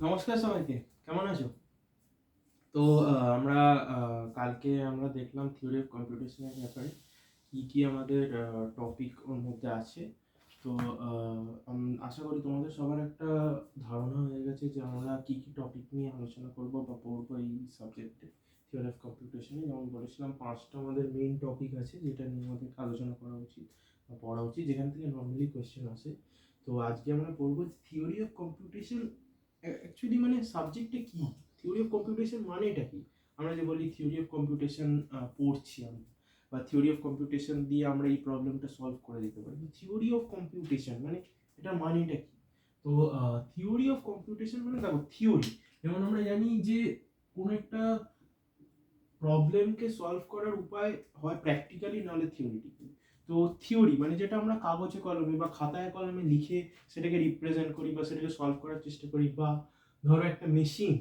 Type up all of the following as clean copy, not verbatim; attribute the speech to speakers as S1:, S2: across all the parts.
S1: নমস্কার সবাইকে, কেমন আছো? তো আমরা কালকে আমরা দেখলাম থিওরি অফ কম্পিউটেশনের ব্যাপারে কি আমাদের টপিক ওর মধ্যে আছে। তো আশা করি তোমাদের সবার একটা ধারণা হয়ে গেছে যে আমরা কি টপিক নিয়ে আলোচনা করব বা পড়বো এই সাবজেক্টে, থিওরি অফ কম্পিউটেশনে। যেমন বলেছিলাম 5টা আমাদের মেইন টপিক আছে যেটা নিয়ে আমাদের আলোচনা করা উচিত বা পড়া উচিত, যেখান থেকে নর্মালি কোয়েশ্চেন আসে। তো আজকে আমরা পড়বো থিওরি অফ কম্পিউটেশন অ্যাকচুয়ালি মানে সাবজেক্টটা কি, থিওরি অফ কম্পিউটেশন মানেটা কি। আমরা যে বলি থিওরি অফ কম্পিউটেশন পড়ছি আমরা, বা থিওরি অফ কম্পিউটেশন দিয়ে আমরা এই প্রবলেমটা সলভ করে দিতে পারি। থিওরি অফ কম্পিউটেশন মানে এটা মানেটা কি? তো থিওরি অফ কম্পিউটেশন মানে দেখো থিওরি, যেমন আমরা জানি যে কোনো একটা প্রবলেমকে সলভ করার উপায় হয় প্র্যাকটিক্যালি নাহলে থিওরিটিক্যালি। তো থিওরি মানে যেটা আমরা কাগজে কলমে বা খাতায় কলমে লিখে সেটাকে রিপ্রেজেন্ট করি বা সেটাকে সলভ করার চেষ্টা করি, বা ধরো একটা মেশিন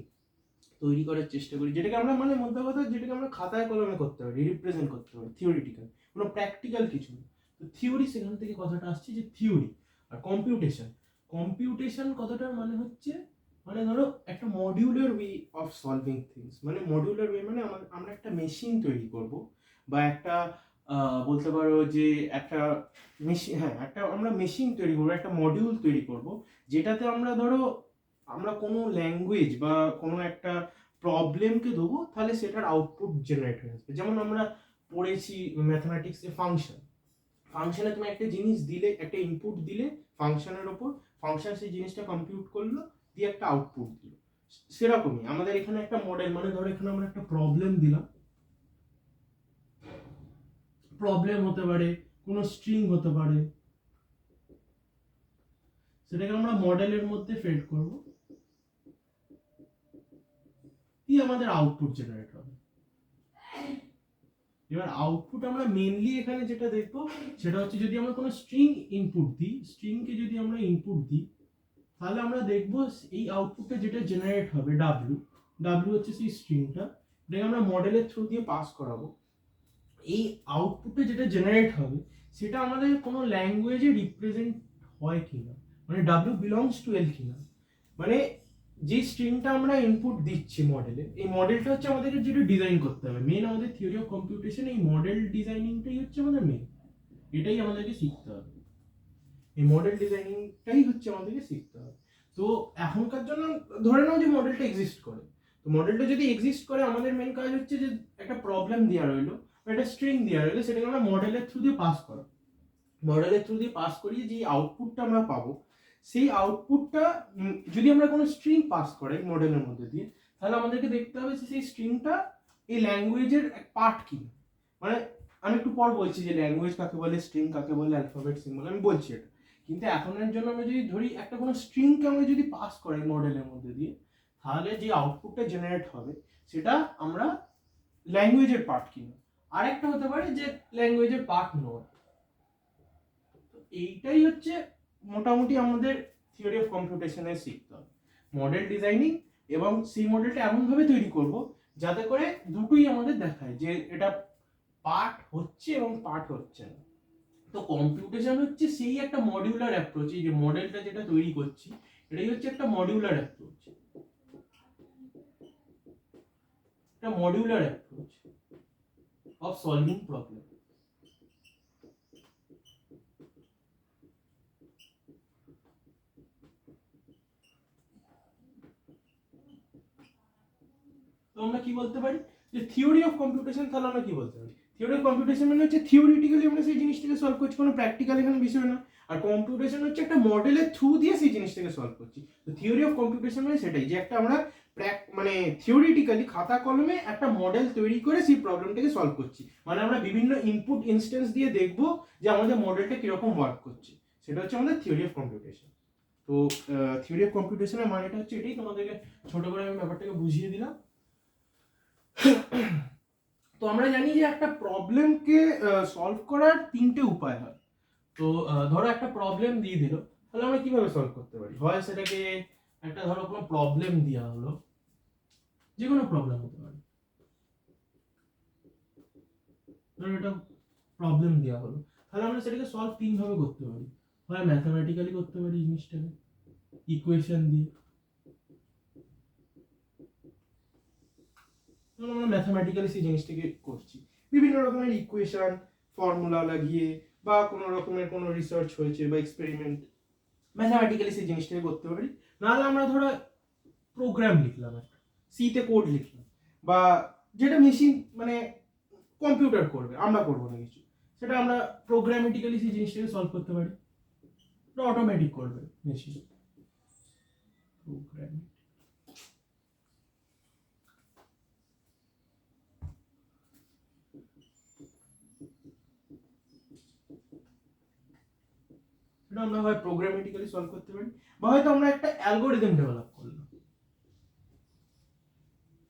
S1: তৈরি করার চেষ্টা করি যেটাকে আমরা মানে মধ্যে কথা যেটাকে আমরা খাতায় কলমে করতে পারি, রিপ্রেজেন্ট করতে পারি, থিওরিটিক্যাল, কোনো প্র্যাকটিক্যাল কিছু না। তো থিওরি সেখান থেকে কথাটা আসছে যে থিওরি। আর কম্পিউটেশন, কম্পিউটেশন কথাটার মানে হচ্ছে মানে ধরো একটা modular way of solving things, মানে মডিউলার ওয়ে মানে আমরা একটা মেশিন তৈরি করব বা একটা বলতে পারো যে একটা মেশিন, হ্যাঁ একটা আমরা মেশিন তৈরি করবো, একটা মডিউল তৈরি করব যেটাতে আমরা ধরো আমরা কোনো ল্যাঙ্গুয়েজ বা কোনো একটা প্রবলেমকে দেবো, তাহলে সেটার আউটপুট জেনারেট হয়ে আসবে। যেমন আমরা পড়েছি ম্যাথমেটিক্সে ফাংশন, ফাংশনে তুমি একটা জিনিস দিলে, একটা ইনপুট দিলে ফাংশনের ওপর, ফাংশন সেই জিনিসটা কম্পিউট করলো, দিয়ে একটা আউটপুট দিল। সেরকমই আমাদের এখানে একটা মডেল, মানে ধরো এখানে আমরা একটা প্রবলেম দিলাম, প্রবলেম হতে পারে কোনো স্ট্রিং হতে পারে, সেটাকে আমরা মডেলের মধ্যে ফেড করব, দিয়ে আমাদের আউটপুট জেনারেট হবে। এবার আউটপুট আমরা মেইনলি এখানে যেটা দেখবো সেটা হচ্ছে যদি আমরা কোনো স্ট্রিং ইনপুট দিই, স্ট্রিংকে যদি আমরা ইনপুট দিই, তাহলে আমরা দেখবো এই আউটপুটটা যেটা জেনারেট হবে ডাব্লিউ, ডাব্লিউ হচ্ছে সেই স্ট্রিংটা, এটাকে আমরা মডেলের থ্রু দিয়ে পাস করাবো। এই আউটপুটটা যেটা জেনারেট হবে সেটা আমাদের কোনো ল্যাঙ্গুয়েজে রিপ্রেজেন্ট হয় কিনা, মানে ডাব্লিউ বিলংস টু এল কিনা, মানে যে স্ট্রিংটা আমরা ইনপুট দিচ্ছি মডেলে, এই মডেলটা হচ্ছে আমাদেরকে যেটা ডিজাইন করতে হবে। মেন আমাদের থিওরি অফ কম্পিউটেশন এই মডেল ডিজাইনিংটাই হচ্ছে আমাদের মেন, এটাই আমাদেরকে শিখতে হবে, এই মডেল ডিজাইনিংটাই হচ্ছে আমাদেরকে শিখতে হবে। তো এখনকার জন্য ধরে নাও যে মডেলটা এক্সিস্ট করে, তো মডেলটা যদি এক্সিস্ট করে আমাদের মেন কাজ হচ্ছে যে একটা প্রবলেম দেওয়া রইলো বা একটা স্ট্রিং দেওয়া রইলো, সেটাকে আমরা মডেলের থ্রু দিয়ে পাস করা, মডেলের থ্রু দিয়ে পাস করিয়ে যে আউটপুটটা আমরা পাবো, সেই আউটপুটটা যদি আমরা কোনো স্ট্রিং পাস করাই মডেলের মধ্যে দিয়ে, তাহলে আমাদেরকে দেখতে হবে যে সেই স্ট্রিংটা এই ল্যাঙ্গুয়েজের এক পার্ট কি। মানে আমি একটু পর বলছি যে ল্যাঙ্গুয়েজ কাকে বলে, স্ট্রিং কাকে বলে, অ্যালফাবেট সিম্বল আমি বলছি এটা। কিন্তু এখনের জন্য আমরা যদি ধরি একটা কোনো স্ট্রিংকে আমরা যদি পাস করাই মডেলের মধ্যে দিয়ে, তাহলে যে আউটপুটটা জেনারেট হবে সেটা আমরা ল্যাঙ্গুয়েজের পার্ট কিনা। আরেকটা হতে পারে যে ল্যাঙ্গুয়েজের পার্ট নয়। এইটাই হচ্ছে মোটামুটি আমাদের থিওরি অফ কম্পিউটেশনের শিখতে হবে, মডেল ডিজাইনিং, এবং সেই মডেলটা এমনভাবে তৈরি করব যাতে করে দুটোই আমাদের দেখায় যে এটা পার্ট হচ্ছে এবং পার্ট হচ্ছে না। তো কম্পিউটেশন হচ্ছে সেই একটা মডিউলার অ্যাপ্রোচ, এই যে মডেলটা যেটা তৈরি করছি এটাই হচ্ছে একটা মডিউলার অ্যাপ্রোচ, একটা modular approach of solving problem. তো আমরা কি বলতে পারি যে থিওরি অফ কম্পিউটেশন, তাহলে আমরা কি বলতে পারি থিওরি অফ কম্পিউটেশন মানে হচ্ছে থিওরিটিক্যালি আমরা সেই জিনিসটাকে সলভ করছি, কোনো প্র্যাকটিক্যাল এখানে বিষয় না। আর কম্পিউটেশন হচ্ছে একটা মডেলের থ্রু দিয়ে সেই জিনিসটাকে সলভ করছি। তো থিওরি অফ কম্পিউটেশন মানে সেটাই যে একটা আমরা মানে থিওরিটিক্যালি খাতা কলমে একটা মডেল তৈরি করে সেই প্রবলেমটাকে সলভ করছি, মানে আমরা বিভিন্ন ইনপুট ইনস্ট্যান্স দিয়ে দেখবো যে আমাদের মডেলটা কিরকম ওয়ার্ক করছে, সেটা হচ্ছে আমাদের থিওরি অফ কম্পিউটেশন। তো থিওরি অফ কম্পিউটেশনের মানেটা হচ্ছে এটাই, তোমাদেরকে ছোট করে আমি ব্যাপারটাকে বুঝিয়ে দিলাম। তো আমরা জানি যে একটা প্রবলেমকে সলভ করার 3টে উপায় হয়। তো ধরো একটা প্রবলেম দিয়ে দিল, তাহলে আমরা কিভাবে সলভ করতে পারি? হয় সেটাকে একটা ধরো কোনো প্রবলেম দেওয়া হলো, যে কোনো প্রবলেম হতে পারে, ধরো এটা প্রবলেম দেওয়া হলো, তাহলে আমরা সেটাকে সলভ 3ভাবে করতে পারি। হয় ম্যাথমেটিক্যালি করতে পারি জিনিসটাকে, ইকুয়েশন দিয়ে, আমরা ম্যাথামেটিক্যালি সেই জিনিসটাকে করছি বিভিন্ন রকমের ইকুয়েশন ফর্মুলা লাগিয়ে, বা কোনো রকমের কোনো রিসার্চ হয়েছে বা এক্সপেরিমেন্ট, ম্যাথামেটিক্যালি সেই জিনিসটাকে করতে পারি। নাহলে আমরা ধরো প্রোগ্রাম লিখলাম, একটা সিতে কোড লিখলাম, বা যেটা মেশিন মানে কম্পিউটার করবে, আমরা করবো না কিছু, সেটা আমরা প্রোগ্রামেটিক্যালি সেই জিনিসটাকে সলভ করতে পারি, অটোমেটিক করবে মেশিন। প্রোগ্রাম সেটা আমরা হয় প্রোগ্রামেটিক্যালি সলভ করতে পারি, বা হয়তো আমরা একটা অ্যালগোরিদম ডেভেলপ করলাম,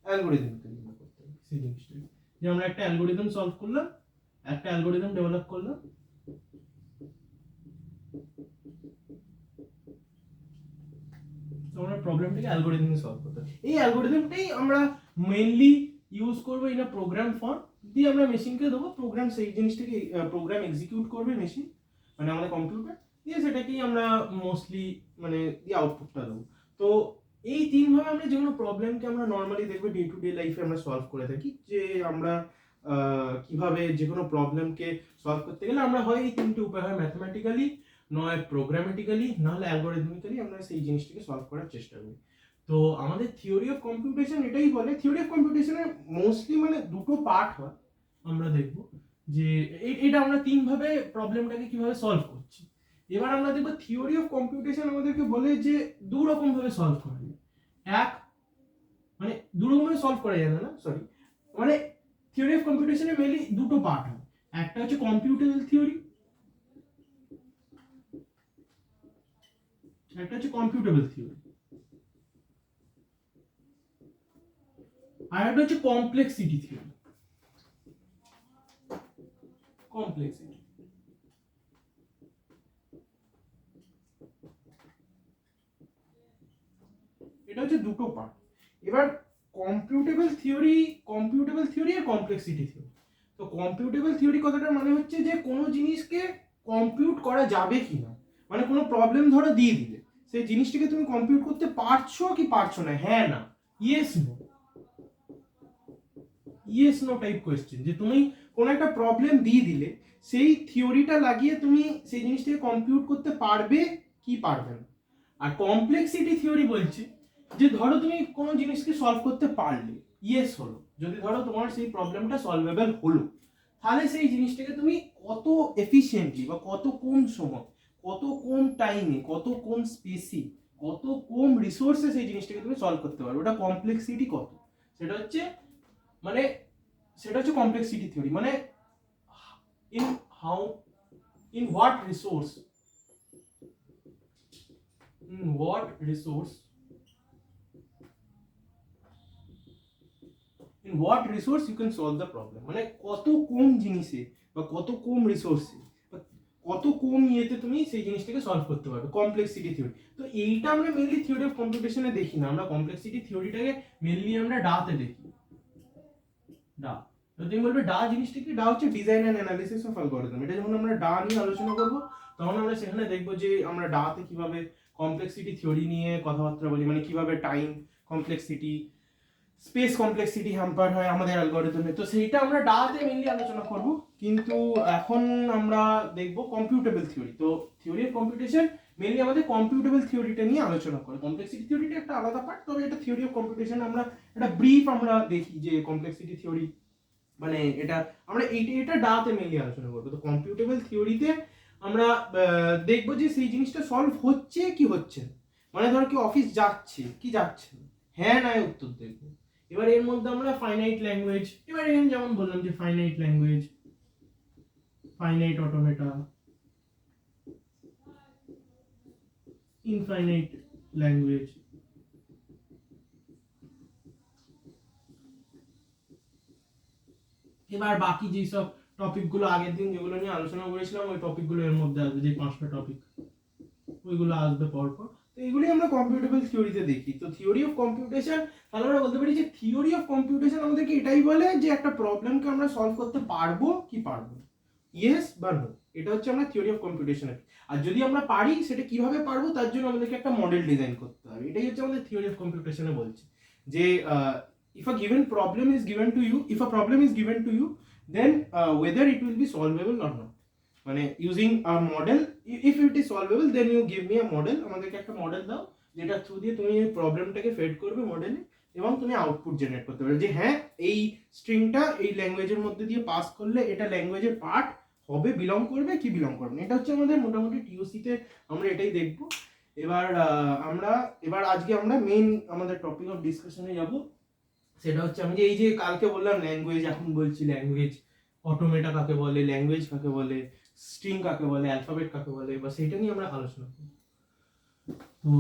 S1: অ্যালগোরিদমকে আমরা করতে পারি সেই জিনিসটাকে, যে আমরা একটা অ্যালগোরিদম সলভ করলাম, একটা অ্যালগোরিদম ডেভেলপ করলাম, আমরা প্রবলেমটাকে অ্যালগোরিদমে সলভ করতে পারি। এই অ্যালগোরিদমটাই আমরা মেইনলি ইউজ করবো ইন আ প্রোগ্রাম ফর্ম, দিয়ে আমরা মেশিনকে দেবো, প্রোগ্রাম সেই জিনিসটাকে প্রোগ্রাম এক্সিকিউট করবে মেশিন, মানে আমাদের কম্পিউটার, দিয়ে সেটাকেই আমরা মোস্টলি মানে দিয়ে আউটপুটটা দেবো। তো এই তিনভাবে আমরা যে কোনো প্রবলেমকে আমরা নর্মালি দেখবো ডে টু ডে লাইফে আমরা সলভ করে থাকি, যে আমরা কিভাবে যে কোনো প্রবলেমকে সলভ করতে গেলে আমরা হয় এই তিনটে উপায়, হয় ম্যাথমেটিক্যালি, নয় প্রোগ্রামেটিক্যালি, নাহলে অ্যালগোরিদমিক্যালি আমরা সেই জিনিসটাকে সলভ করার চেষ্টা করি। তো আমাদের থিওরি অফ কম্পিউটেশন এটাই বলে, থিওরি অফ কম্পিউটেশনের মোস্টলি মানে দুটো পার্ট হয়, আমরা দেখব যে এটা আমরা তিনভাবে প্রবলেমটাকে কিভাবে সলভ করছি। এবার আমরা দেখব থিওরি অফ কম্পিউটেশন আমাদেরকে বলে যে দু রকম ভাবে সলভ করা যায়, এক মানে দু রকম ভাবে সলভ করা যায় না, সরি, মানে থিওরি অফ কম্পিউটেশনের মেইনলি দুটো পার্ট হয়, একটা হচ্ছে কম্পিউটেবল থিওরি, একটা হচ্ছে কম্পিউটেবল থিওরি, আর একটা হচ্ছে কমপ্লেক্সিটি থিওরি। কমপ্লেক্সিটি এটা হচ্ছে দুটো পার্ট। এবার কম্পিউটেবল থিওরি আর কমপ্লেক্সিটি থিওরি। তো কম্পিউটেবল থিওরি কথাটার মানে হচ্ছে যে কোনো জিনিসকে কম্পিউট করা যাবে কিনা, মানে কোনো প্রবলেম ধরো দিয়ে দিলে, সেই জিনিসটাকে তুমি কম্পিউট করতে পারছো কি পারছো না, হ্যাঁ না, yes no, yes no type question, যে তুমি কোনো একটা প্রবলেম দিয়ে দিলে সেই থিওরিটা লাগিয়ে তুমি সেই জিনিসটাকে কম্পিউট করতে পারবে কি পারবে না। আর কমপ্লেক্সিটি থিওরি বলছে যে ধরো তুমি কোনো জিনিসকে সলভ করতে পারলে, ইয়েস হলো, যদি ধরো তোমার সেই প্রবলেমটা সলভেবল হলো, তাহলে সেই জিনিসটাকে তুমি কত এফিশিয়েন্টলি বা কত কম সময়, কত কম টাইমে, কত কম স্পেসে, কত কম রিসোর্সে সেই জিনিসটাকে তুমি সলভ করতে পারবে, ওটা কমপ্লেক্সিটি কত, সেটা হচ্ছে মানে সেটা হচ্ছে কমপ্লেক্সিটি থিওরি, মানে in how, in what resource, what resource, in what resource you can solve the problem, মানে কত কম জিনিসে বা কত কম রিসোর্সে বা কত কম ইয়েতে তুমি সেই জিনিসটাকে সলভ করতে পারবে, কমপ্লেক্সিটি থিওরি। তো এইটা আমরা মেইনলি থিওরি অফ কম্পিউটেশনে দেখি না, আমরা কমপ্লেক্সিটি থিওরিটাকে মেইনলি আমরা ডাতে দেখি। ডা, তো তুমি বলবে ডা জিনিসটা কি, ডা হচ্ছে design and analysis of algorithm. এটা যখন আমরা ডা নিয়ে আলোচনা করব তখন আমরা সেখানে দেখবো যে আমরা ডাতে কিভাবে কমপ্লেক্সিটি থিওরি নিয়ে কথাবার্তা বলি, মানে কিভাবে time complexity, space complexity hamper হয় আমাদের অ্যালগরিদমে, তো সেইটা আমরা ডাতে মেইনলি আলোচনা করব। কিন্তু এখন আমরা দেখব কম্পিউটেবল থিওরি। তো থিওরি অফ কম্পিউটেশন মেইনলি আমাদের কম্পিউটেবল থিওরিটা নিয়ে আলোচনা করে, কমপ্লেক্সিটি থিওরিটা একটা আলাদা পার্ট, তবে এটা থিওরি অফ কম্পিউটেশন আমরা একটা ব্রিফ আমরা দেখি যে কমপ্লেক্সিটি থিওরি মানে এটা আমরা এটা ডাতে মেইনলি আলোচনা করব। তো কম্পিউটেবল থিওরিতে আমরা দেখবো যে সেই জিনিসটা সলভ হচ্ছে কি হচ্ছে না, মানে ধরো কি অফিস যাচ্ছে কি যাচ্ছে না, হ্যাঁ না উত্তর দেখবো। এবার এর মধ্যে আমরা ফাইনাইট ল্যাঙ্গুয়েজ, এবার এখানে যেমন বললাম যে finite language, finite automata, infinite language, এবার বাকি যেসব টপিকগুলো আগের দিন যেগুলো নিয়ে আলোচনা করেছিলাম ওই টপিকগুলো এর মধ্যে আসবে, যে 5টা টপিক ওইগুলো আসবে পরপর। তো এগুলি আমরা কম্পিউটেবল থিওরিতে দেখি। তো থিওরি অফ কম্পিউটেশন, তাহলে আমরা বলতে পারি যে থিওরি অফ কম্পিউটেশন আমাদেরকে এটাই বলে যে একটা প্রবলেমকে আমরা সলভ করতে পারবো কি পারবো, ইয়েস বা নো, এটা হচ্ছে আমরা থিওরি অফ কম্পিউটেশনের। আর যদি আমরা পারি সেটা কিভাবে পারবো তার জন্য আমাদেরকে একটা মডেল ডিজাইন করতে হবে, এটাই হচ্ছে আমাদের থিওরি অফ কম্পিউটেশনে বলছে যে if a given problem is given to you, if a problem is given to you, then whether it will be solvable or not, মানে using a model, if it is solvable then you give me a model, আমাদেরকে একটা model দাও যেটা through দিয়ে তুমি এই প্রবলেমটাকে fade করবে মডেলে এবং তুমি আউটপুট জেনারেট করতে পারবে যে হ্যাঁ এই স্ট্রিংটা এই ল্যাঙ্গুয়েজের মধ্যে দিয়ে পাস করলে এটা ল্যাঙ্গুয়েজের পার্ট হবে, বিলং করবে কি বিলং করবে না। এটা হচ্ছে আমাদের মোটামুটি টিওসিতে আমরা এটাই দেখবো। এবার আজকে আমরা মেইন আমাদের টপিক অফ ডিসকাশনে যাব, সেটা হচ্ছে আমি যে এই যে কালকে বললাম ল্যাঙ্গুয়েজ, এখন বলছি ল্যাঙ্গুয়েজ, অটোমেটা কাকে বলে, ল্যাঙ্গুয়েজ কাকে বলে, স্ট্রিং কাকে বলে, অ্যালফাবেট কাকে বলে, বা সেটা নিয়ে আমরা আলোচনা করব। তো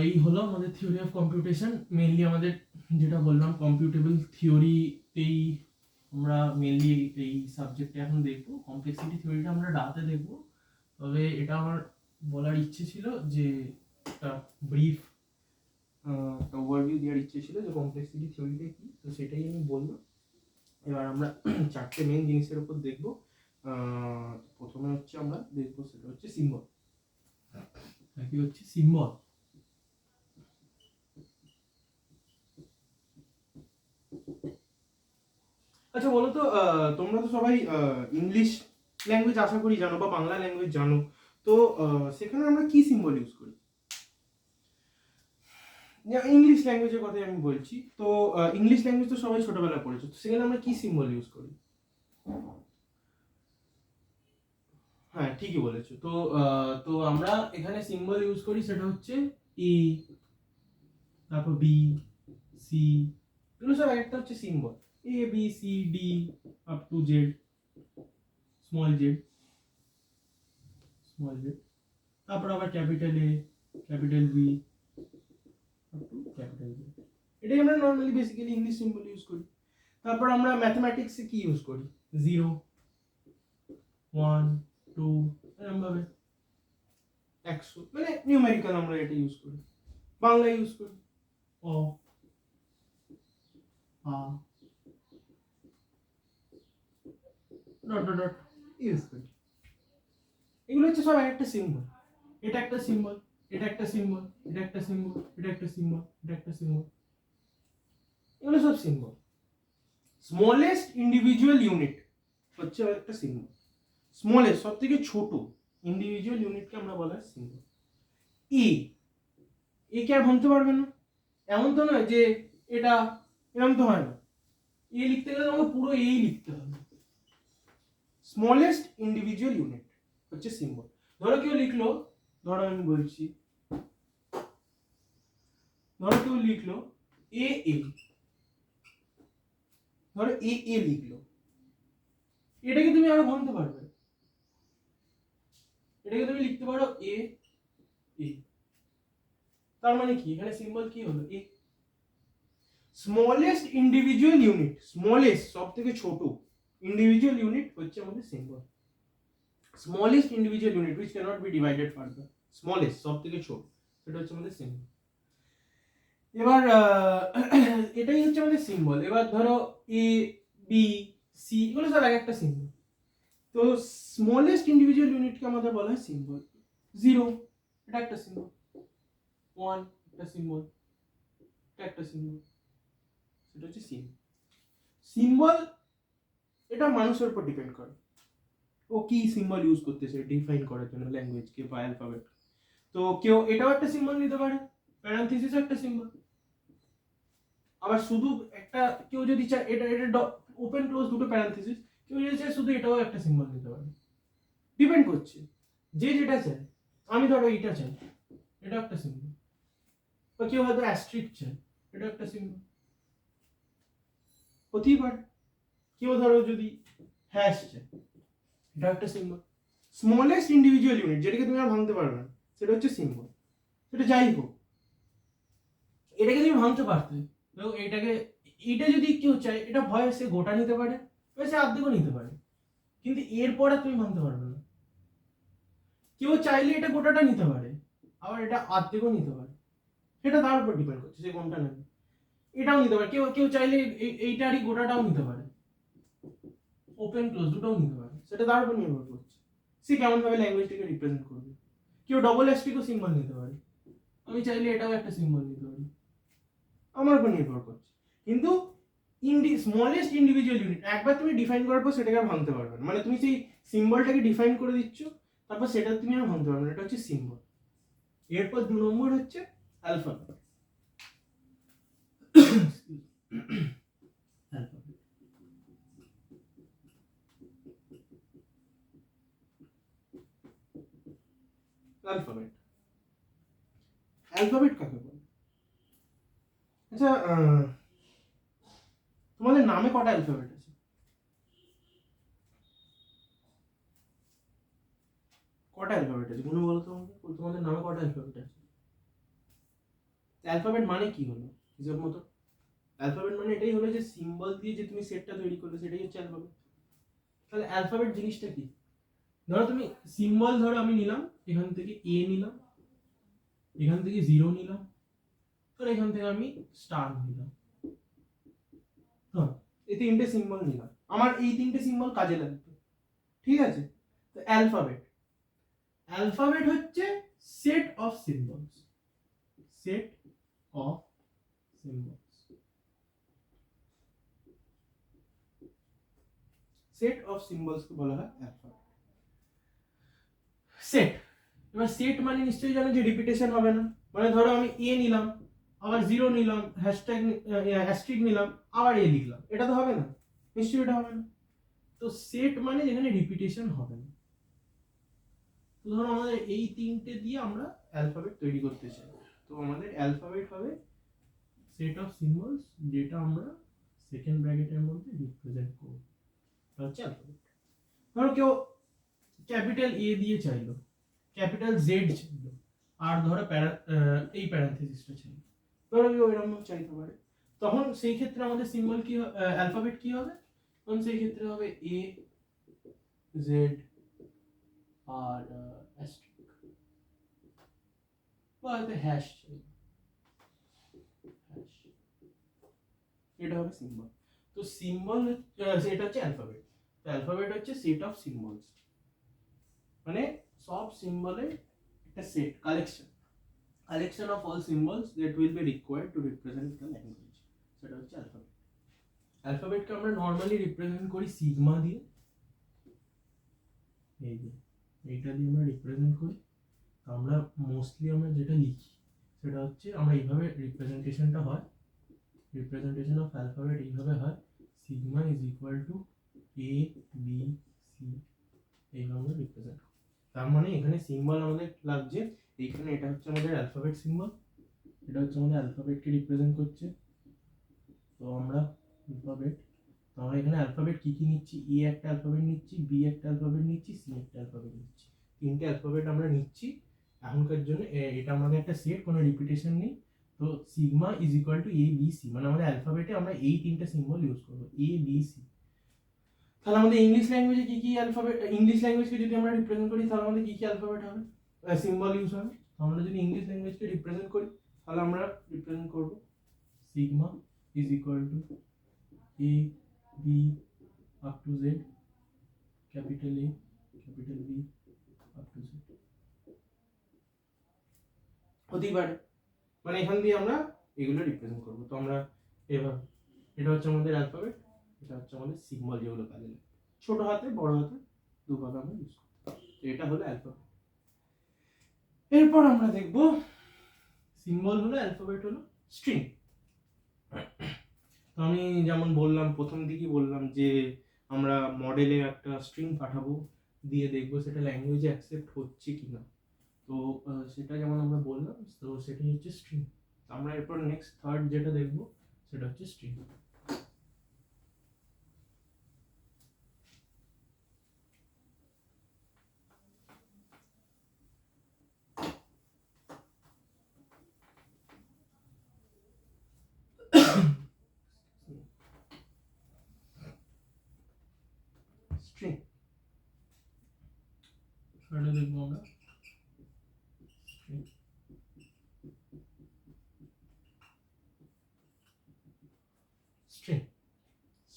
S1: এই হলো আমাদের থিওরি অফ কম্পিউটেশন। মেইনলি আমাদের যেটা বললাম কম্পিউটেবল থিওরিতেই আমরা মেইনলি এই সাবজেক্টে এখন দেখবো। কমপ্লেক্সিটি থিওরিটা আমরা রাতে দেখবো, তবে এটা আমার বলার ইচ্ছে ছিল যে একটা ব্রিফ একটা ওভারভিউ দেওয়ার ইচ্ছে ছিল যে কমপ্লেক্সিটি থিওরিটা কি, তো সেটাই আমি বলবো। এবার আমরা চারটে মেইন জিনিসের উপর দেখবো। প্রথমে হচ্ছে আমরা দেখবো সেটা হচ্ছে সিম্বল। কি হচ্ছে সিম্বল? আচ্ছা বলো তো, তোমরা তো সবাই ইংলিশ ল্যাঙ্গুয়েজ আশা করি জানো বা বাংলা ল্যাঙ্গুয়েজ জানো, তো সেখানে আমরা কি সিম্বল ইউজ করি? ইংলিশ ল্যাঙ্গুয়েজের কথাই আমি বলছি। তো ইংলিশ ল্যাঙ্গুয়েজ তো সবাই ছোটবেলায় পড়েছো, তো সেখানে আমরা কি সিম্বল ইউজ করি? হ্যাঁ ঠিকই বলেছো। তো আমরা এখানে সিম্বল ইউজ করি, সেটা হচ্ছে ই, তারপর বি, সি, এগুলো সব একটা হচ্ছে symbol. A B C D up to Z, small Z, small Z, তারপর আবার capital A, capital B up to capital B. এটাই আমরা normally basically English symbol use করি। তারপর আমরা ম্যাথমেটিক্সে কি ইউজ করি? 0 1 2 এরকম ভাবে 100, মানে নিউমেরিক্যাল আমরা এটা ইউজ করি। বাংলা ইউজ করি অ, আ, ডট ডট ডট ইউজ করি। এগুলো হচ্ছে সব একটা সিম্বল। এটা একটা সিম্বল, এটা একটা সিম্বল, এটা একটা সিম্বল, এটা একটা সিম্বল, এটা একটা সিম্বল, এগুলো সব সিম্বল। স্মলেস্ট ইন্ডিভিজুয়াল ইউনিট হচ্ছে একটা সিম্বল। স্মলেস্ট সব থেকে ছোট ইন্ডিভিজুয়াল ইউনিটকে আমরা বলা হয় সিম্বল। ই, এ কে আর ভাঙতে পারবে না, এমন তো নয় যে এটা, এরকম তো হয় না। এ লিখতে গেলে আমাকে পুরো এই লিখতে হবে। স্মলেস্ট ইন্ডিভিজুয়াল ইউনিট হচ্ছে সিম্বল। ধরো কেউ লিখলো, ধরো আমি বলছি, ধরো কেউ লিখলো এ এ, ধরো এ এ লিখলো, এটাকে তুমি আরো ভাঙতে পারবে, এটাকে তুমি লিখতে পারো এ এ, তার মানে কি এখানে সিম্বল কি হলো? এ। স্মলেস্ট ইন্ডিভিজুয়াল ইউনিট, স্মলেস্ট সব থেকে ছোট ইন্ডিভিজুয়াল ইউনিট হচ্ছে আমাদের symbol. Smallest individual unit which cannot be divided further, smallest সব থেকে ছোট, এটা হচ্ছে আমাদের সিম্বল। এবার এটাই হচ্ছে আমাদের সিম্বল। এবার ধরো এ বি সি, এগুলো সব এক একটা সিম্বল। তো স্মলেস্ট ইন্ডিভিজুয়াল ইউনিটকে আমাদের বলা হয় সিম্বল। 0 এটা একটা সিম্বল, 1 একটা সিম্বল, এটা একটা সিম্বল, সেটা হচ্ছে সিম্বল। সিম্বল এটা মানুষের উপর ডিপেন্ড করে, ও কি সিম্বল ইউজ করতেছে ডিফাইন করার জন্য ল্যাঙ্গুয়েজকে বা অ্যালফাবেট। তো কেউ এটাও একটা সিম্বল নিতে পারে, প্যারান্থেসিসও একটা সিম্বল। আবার শুধু একটা, কেউ যদি চায় এটা এটা ওপেন ক্লোজ দুটো প্যারান্থেসিস, কেউ যদি চায় শুধু এটাও একটা সিম্বল নিতে পারে। ডিপেন্ড করছে যে যেটা চায়। আমি ধরো এইটা চাই, এটা একটা সিম্বল। বা কেউ হয়তো অ্যাস্ট্রিক চায়, এটা একটা সিম্বল হতেই পারে। কেউ ধরো যদি হ্যাশ চায়, এটা একটা সিম্বল। স্মলেস্ট ইন্ডিভিজুয়াল ইউনিট যেটাকে তুমি আর ভাঙতে পারবে না, সেটা হচ্ছে সিম্বল। সেটা যাই হোক, এটাকে তুমি ভাঙতে পারতে, দেখো এইটাকে, এইটা যদি কেউ চায় এটা ভয় সে গোটা নিতে পারে, সে অর্ধেকও নিতে পারে, কিন্তু এরপর আর তুমি ভাঙতে পারবে না। কেউ চাইলে এটা গোটাটা নিতে পারে, আবার এটা অর্ধেকও নিতে পারে, সেটা তার উপর ডিপেন্ড করছে সে কোনটা নেবে। এটাও নিতে পারে, কেউ কেউ চাইলে এইটারই গোটাটাও নিতে পারে, ওপেন ক্লোজ দুটোও নিতে পারে, সেটা তার উপর নির্ভর করছে সে কেমন ভাবে ল্যাঙ্গুয়েজটাকে রিপ্রেজেন্ট করবে। কেউ ডবল অ্যাস্ট্রিকও সিম্বল নিতে পারে, আমি চাইলে এটাও একটা সিম্বল নিতে পারি, আমার উপর নির্ভর করছে। কিন্তু স্মলেস্ট ইন্ডিভিজুয়াল ইউনিট। একবার তুমি ডিফাইন করার পর সেটাকে আর ভাঙতে পারবে না, মানে তুমি সেই সিম্বলটাকে ডিফাইন করে দিচ্ছ, তারপর সেটা তুমি আর ভাঙতে পারবে না, এটা হচ্ছে সিম্বল। এরপর 2 নম্বর হচ্ছে অ্যালফাবেট। অ্যালফাবেট অ্যালফাবেট কাকে বলে? আচ্ছা, তোমাদের নামে কটা অ্যালফাবেট আছে? কটা অ্যালফাবেট আছে গুনো বলো তো আমাকে, তোমাদের নামে কটা অ্যালফাবেট আছে? অ্যালফাবেট মানে কি হলো হিসাব মতো? অ্যালফাবেট মানে এটাই হলো যে সিম্বল দিয়ে যে তুমি সেটটা তৈরি করলে সেটাই হচ্ছে অ্যালফাবেট। তাহলে অ্যালফাবেট জিনিসটা কি? ধরো তুমি সিম্বল, ধরো আমি নিলাম এখান থেকে এ নিলাম, এখান থেকে 0 নিলাম, আর এখান থেকে আমি স্টার নিলাম। হ্যাঁ, এই 3টে সিম্বল নিলাম, আমার এই 3টে সিম্বল কাজে লাগবে, ঠিক আছে? তো অ্যালফাবেট হচ্ছে set of symbols, set of symbols, set of সিম্বলসকে বলা হয় অ্যালফাবেট। সেট, এবার সেট মানে নিশ্চয়ই জানো যে রিপিটেশন হবে না, মানে ধরো আমি এ নিলাম, আবার 0 নিলাম, হ্যাশট্যাগ নিলাম, আবার এ লিখলাম, এটা তো হবে না, নিশ্চয়ই এটা হবে না। তো সেট মানে যেখানে রিপিটেশন হবে না। তো ধরো আমাদের এই 3টে দিয়ে আমরা অ্যালফাবেট তৈরি করতে চাই, তো আমাদের অ্যালফাবেট হবে সেট অফ সিম্বলস, যেটা আমরা সেকেন্ড ব্র্যাকেটের মধ্যে রিপ্রেজেন্ট করব, এটা হচ্ছে অ্যালফাবেট। ধরো কেউ ক্যাপিটাল এ দিয়ে চাইলো, ক্যাপিটাল জেড চাইলো, আর ধরো এই প্যারান্থেসিসটা চাইলো, ধরো কেউ এরকম চাইতে পারে, তখন সেই ক্ষেত্রে আমাদের সিম্বল কি, অ্যালফাবেট কি হবে? তখন সেই ক্ষেত্রে হবে এ, জেড, আর অ্যাস্টেরিস্ক, বা হয়তো হ্যাশ চাইলো, হ্যাশ, এটা হবে সিম্বল। তো সিম্বল এটা হচ্ছে অ্যালফাবেট। তো অ্যালফাবেট হচ্ছে সেট অফ সিম্বলস, মানে সব সিম্বলের একটা set, collection of all symbols that will be required to represent the language, সেটা হচ্ছে অ্যালফাবেট। অ্যালফাবেটকে আমরা নর্মালি রিপ্রেজেন্ট করি সিগমা দিয়ে, এই যে এইটা দিয়ে আমরা রিপ্রেজেন্ট করি। আমরা মোস্টলি আমরা যেটা লিখি সেটা হচ্ছে, আমরা এইভাবে রিপ্রেজেন্টেশনটা হয়, রিপ্রেজেন্টেশন অফ অ্যালফাবেট এইভাবে হয়, sigma is equal to A B C, এইভাবে রিপ্রেজেন্ট করি। তার মানে এখানে সিম্বল আমাদের লাগছে, এইখানে এটা হচ্ছে আমাদের অ্যালফাবেট সিম্বল, এটা হচ্ছে আমাদের অ্যালফাবেটকে রিপ্রেজেন্ট করছে। তো আমরা অ্যালফাবেট, তো আমরা এখানে অ্যালফাবেট কি কি নিচ্ছি, এ একটা অ্যালফাবেট নিচ্ছি, বি একটা অ্যালফাবেট নিচ্ছি, সি একটা অ্যালফাবেট নিচ্ছি, 3টে অ্যালফাবেট আমরা নিচ্ছি এখনকার জন্য। এটা আমাদের একটা সেট, কোনো রিপিটেশন নেই। তো sigma is equal to A B C, মানে আমাদের অ্যালফাবেটে আমরা এই 3টে সিম্বল ইউজ করবো, এ বি সি। তাহলে আমাদের ইংলিশ ল্যাঙ্গুয়েজে কি কি অ্যালফাবেট, ইংলিশ ল্যাঙ্গুয়েজকে যদি আমরা রিপ্রেজেন্ট করি তাহলে আমাদের কি কি অ্যালফাবেট হবে, সিম্বল ইউজ হবে? আমরা যদি ইংলিশ ল্যাঙ্গুয়েজকে রিপ্রেজেন্ট করি তাহলে আমরা রিপ্রেজেন্ট করব sigma is equal to A B up to Z, capital A capital B up to Z, হতেই পারে, মানে এখান দিয়ে আমরা এগুলো রিপ্রেজেন্ট করব। তো আমরা এভাবে, এটা হচ্ছে আমাদের অ্যালফাবেট, এটা হচ্ছে আমাদের সিম্বল, যেগুলো কাজে লাগে, ছোট হাতে বড় হাতে দুভাবে আমরা ইউজ করি। তো এটা হলো অ্যালফাবেট। এরপর আমরা দেখব সিম্বল হলো, অ্যালফাবেট হলো স্ট্রিং। তো আমি যেমন বললাম, প্রথম দিকেই বললাম যে আমরা মডেলে একটা স্ট্রিং পাঠাবো, দিয়ে দেখবো সেটা ল্যাঙ্গুয়েজে অ্যাকসেপ্ট হচ্ছে কিনা। তো সেটা যেমন আমরা বললাম, তো সেটাই হচ্ছে স্ট্রিং। আমরা এরপর নেক্সট থার্ড যেটা দেখবো সেটা হচ্ছে স্ট্রিং। স্ট্রিং থার্ডে দেখবো আমরা স্ট্রিং।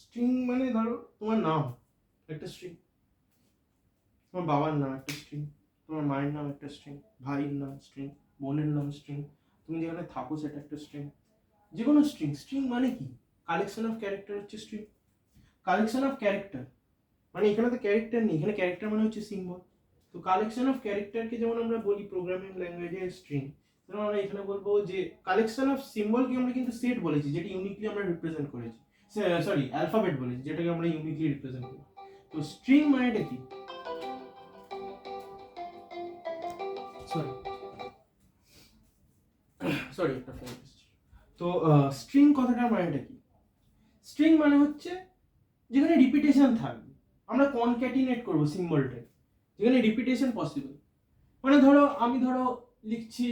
S1: স্ট্রিং মানে ধরো তোমার নাম একটা স্ট্রিং, তোমার বাবার নাম একটা স্ট্রিং, তোমার মায়ের নাম একটা স্ট্রিং, ভাইয়ের নাম স্ট্রিং, বোনের নাম স্ট্রিং, তুমি যেখানে থাকো সেটা একটা স্ট্রিং, যে কোনো স্ট্রিং। স্ট্রিং মানে কি? কালেকশন অফ ক্যারেক্টার হচ্ছে স্ট্রিং। কালেকশন অফ ক্যারেক্টার মানে এখানে তো ক্যারেক্টার নেই, এখানে ক্যারেক্টার মানে হচ্ছে সিম্বল। তো কালেকশন অফ ক্যারেক্টারকে যেমন আমরা বলি প্রোগ্রামিং ল্যাঙ্গুয়েজে স্ট্রিং, যেমন আমরা এখানে বলবো যে কালেকশন অফ সিম্বলকে আমরা কিন্তু সেট বলেছি, যেটা ইউনিকলি আমরা রিপ্রেজেন্ট করেছি, সরি অ্যালফাবেট বলেছি যেটাকে আমরা ইউনিকলি রিপ্রেজেন্ট করি। তো স্ট্রিং মানেটা কি, সরি সরি একটা ফোন এসেছে। তো স্ট্রিং কথাটার মানেটা কি? স্ট্রিং মানে হচ্ছে যেখানে রিপিটেশন থাকবে, আমরা কনক্যাটিনেট করব সিম্বলটা, যেখানে রিপিটেশন পসিবল। মানে ধরো আমি লিখছি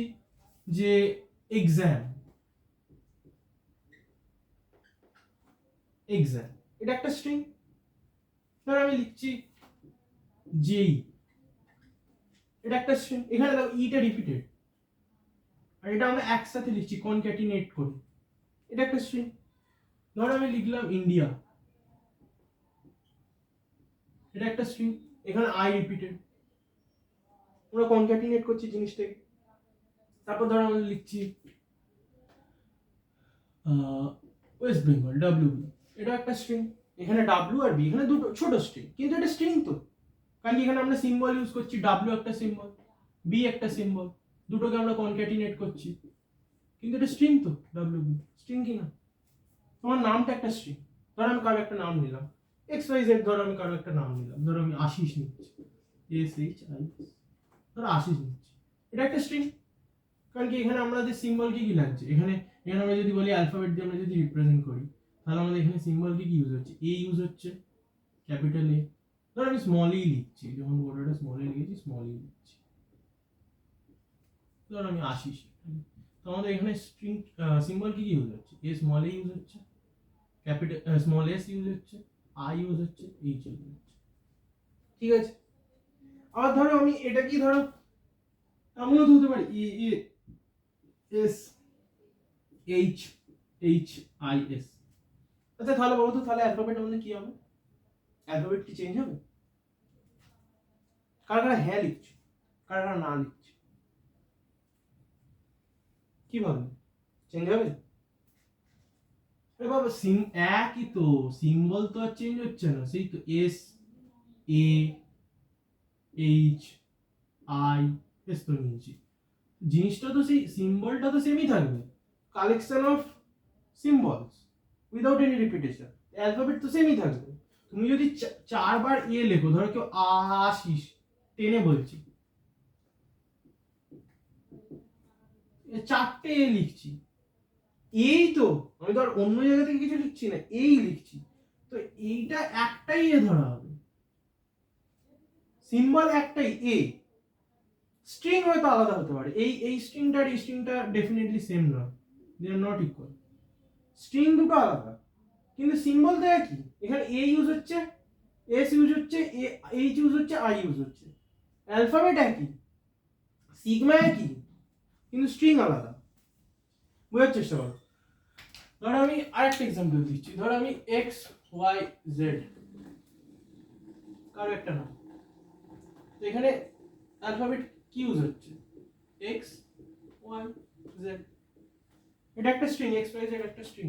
S1: যে এক্সাম, এক্সাম এটা একটা স্ট্রিং। ধরো আমি লিখছি জেই, এটা একটা স্ট্রিং। এখানে দেখো ইটা রিপিটেড, আর এটা আমরা একসাথে লিখছি কনক্যাটিনেট করে, এটা একটা স্ট্রিং। ধরো আমি লিখলাম ইন্ডিয়া, এটা একটা স্ট্রিং, এখানে আই রিপিটেড, আমরা কনক্যাটিনেট করছি জিনিসটাকে। তারপর ধরো আমরা লিখছি ওয়েস্ট বেঙ্গল ডাব্লিউ, এটা একটা স্ট্রিং। এখানে ডাব্লিউ আর বি এখানে দুটো ছোট স্ট্রিং, কিন্তু এটা স্ট্রিং তো, কারণ এখানে আমরা সিম্বল ইউজ করছি, ডাব্লিউ একটা সিম্বল, বি একটা সিম্বল, দুটোকে আমরা কনক্যাটিনেট করছি, কিন্তু এটা স্ট্রিং তো, ডাব্লিউ বি স্ট্রিং কি না? তোমার নামটা একটা স্ট্রিং। ধরো আমি কারো একটা নাম নিলাম এক্স ওয়াই জেড, ধরো আমি কারো একটা নাম নিলাম, ধরো আমি আশিস নিচ্ছি, এস এইচ আই, ধরো আশিস নিচ্ছি, এটা একটা স্ট্রিং। কারণ কি এখানে আমাদের সিম্বল কি লাগছে, এখানে এখানে আমরা যদি বলি অ্যালফাবেট দিয়ে আমরা যদি রিপ্রেজেন্ট করি, তাহলে আমাদের এখানে সিম্বল কি ইউজ হচ্ছে, এ ইউজ হচ্ছে, ক্যাপিটাল এ। ধর আমি স্মল ই লিখছি, যখন বড়টা স্মল এ লিখেছি স্মল ই লিখছি, ধর আমি আশিস। তো আমাদের এখানে স্ট্রিং সিম্বল কি ইউজ হচ্ছে, এ স্মল এ ইউজ হচ্ছে, ক্যাপিটাল স্মল এস ইউজ হচ্ছে, আই ইউজ হচ্ছে, এইচ ইউজ হচ্ছে। ঠিক আছে। আর ধরো আমি এটা কি ধরো এমনও তো হতে পারে E S H H I S. আচ্ছা তাহলে বলো তো, তাহলে অ্যালফাবেট আমাদের কি হবে? অ্যালফাবেট কি চেঞ্জ হবে? কারা কারা হ্যাঁ লিখছে, কারা কারা না লিখছে, কি ভাবে চেঞ্জ হবে? আরে বাবা একই তো, সিম্বল তো আর চেঞ্জ হচ্ছে না, সেই তো S A H I S তো নিয়েছি, জিনিসটা তো সেই সিম্বলটা তো সেমই থাকবে, collection of symbols without any repetition, alphabet তো সেমই থাকবে। তুমি যদি চারবার এ লেখো, ধরো কেউ আশিস টেনে বলছি, চারটে এ লিখছি, এই তো আমি ধর অন্য জায়গা থেকে কিছু লিখছি না, এই লিখছি, তো এইটা একটাই এ ধরা হবে, সিম্বল একটাই এ। স্ট্রিং হয়তো আলাদা হতে পারে, এই স্ট্রিংটা আর এই স্ট্রিংটা ডেফিনেটলি সেম নয়, দে আর নট ইকুয়াল, স্ট্রিং দুটো আলাদা, কিন্তু সিম্বল তো একই। এখানে এ ইউজ হচ্ছে, এস ইউজ হচ্ছে, এইচ ইউজ হচ্ছে, আই ইউজ হচ্ছে, অ্যালফাবেট একই, সিগমা একই, কিন্তু স্ট্রিং আলাদা। বোঝার চেষ্টা করো। ধরো আমি আরেকটা এক্সাম্পল দিচ্ছি, ধরো আমি এক্স ওয়াই জেড কারো একটা নাম, তো এখানে অ্যালফাবেট কি ইউজ হচ্ছে, এক্স ওয়াই জেড, এটা একটা স্ট্রিং, এক্স ওয়াই জেড একটা স্ট্রিং।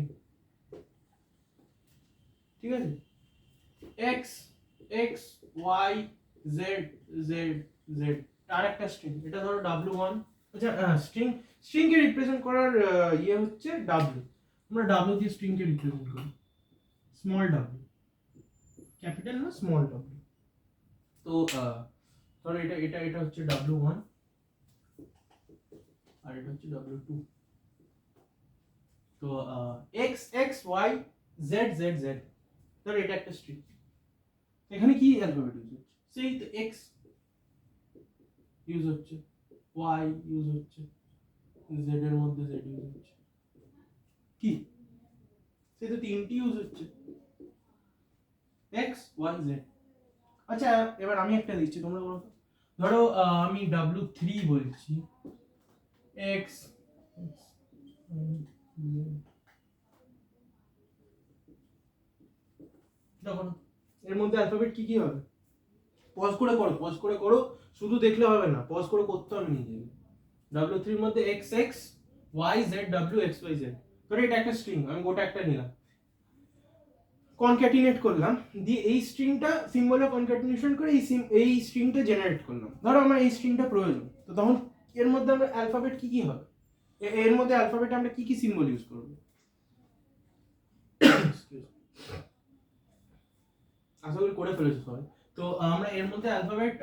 S1: ঠিক আছে, X X Y Z Z Z আর একটা স্ট্রিং, এটা ধরো w1। আচ্ছা স্ট্রিং, স্ট্রিং কে রিপ্রেজেন্ট করার ইয়ে হচ্ছে w, আমরা w দিয়ে স্ট্রিং কে রিপ্রেজেন্ট করি, স্মল w, ক্যাপিটাল না স্মল w। তো ধরো এটা এটা এটা হচ্ছে w1 আর এটা হচ্ছে w2। তো x x y z z z, ধরো এটা একটা স্ট্রিং, এখানে কি অ্যালফাবেট ইউজ হচ্ছে, সেই তো x ইউজ হচ্ছে, y ইউজ হচ্ছে, z এর মধ্যে z ইউজ হচ্ছে, কি সেই তো তিনটি ইউজ হচ্ছে, x y z। আচ্ছা এবার আমি একটা দিচ্ছি, তোমরা বলো তো, ধরো আমি w3 বলছি, x দেখো এর মধ্যে অ্যালফাবেট কি কি হবে, পজ করে করো, পজ করে করো, শুধু দেখলে হবে না, পজ করে করতে হবে নিজে। w3 এর মধ্যে x x y z w x y z, ধরো এটা একটা স্ট্রিং, আমি গোটা একটা নিলাম, কনক্যাটিনেট করলাম, দিয়ে এই স্ট্রিংটা সিম্বলে কনক্যাটিনেশন করে এই স্ট্রিংটা জেনারেট করলাম। ধরো আমার এই স্ট্রিংটা প্রয়োজন, তো তখন এর মধ্যে আমরা অ্যালফাবেট কি কি হবে, এর মধ্যে অ্যালফাবেট আমরা কি কি সিম্বল ইউজ করব? আশা করি করে ফেলেছো সবাই। তো আমরা এর মধ্যে alphabet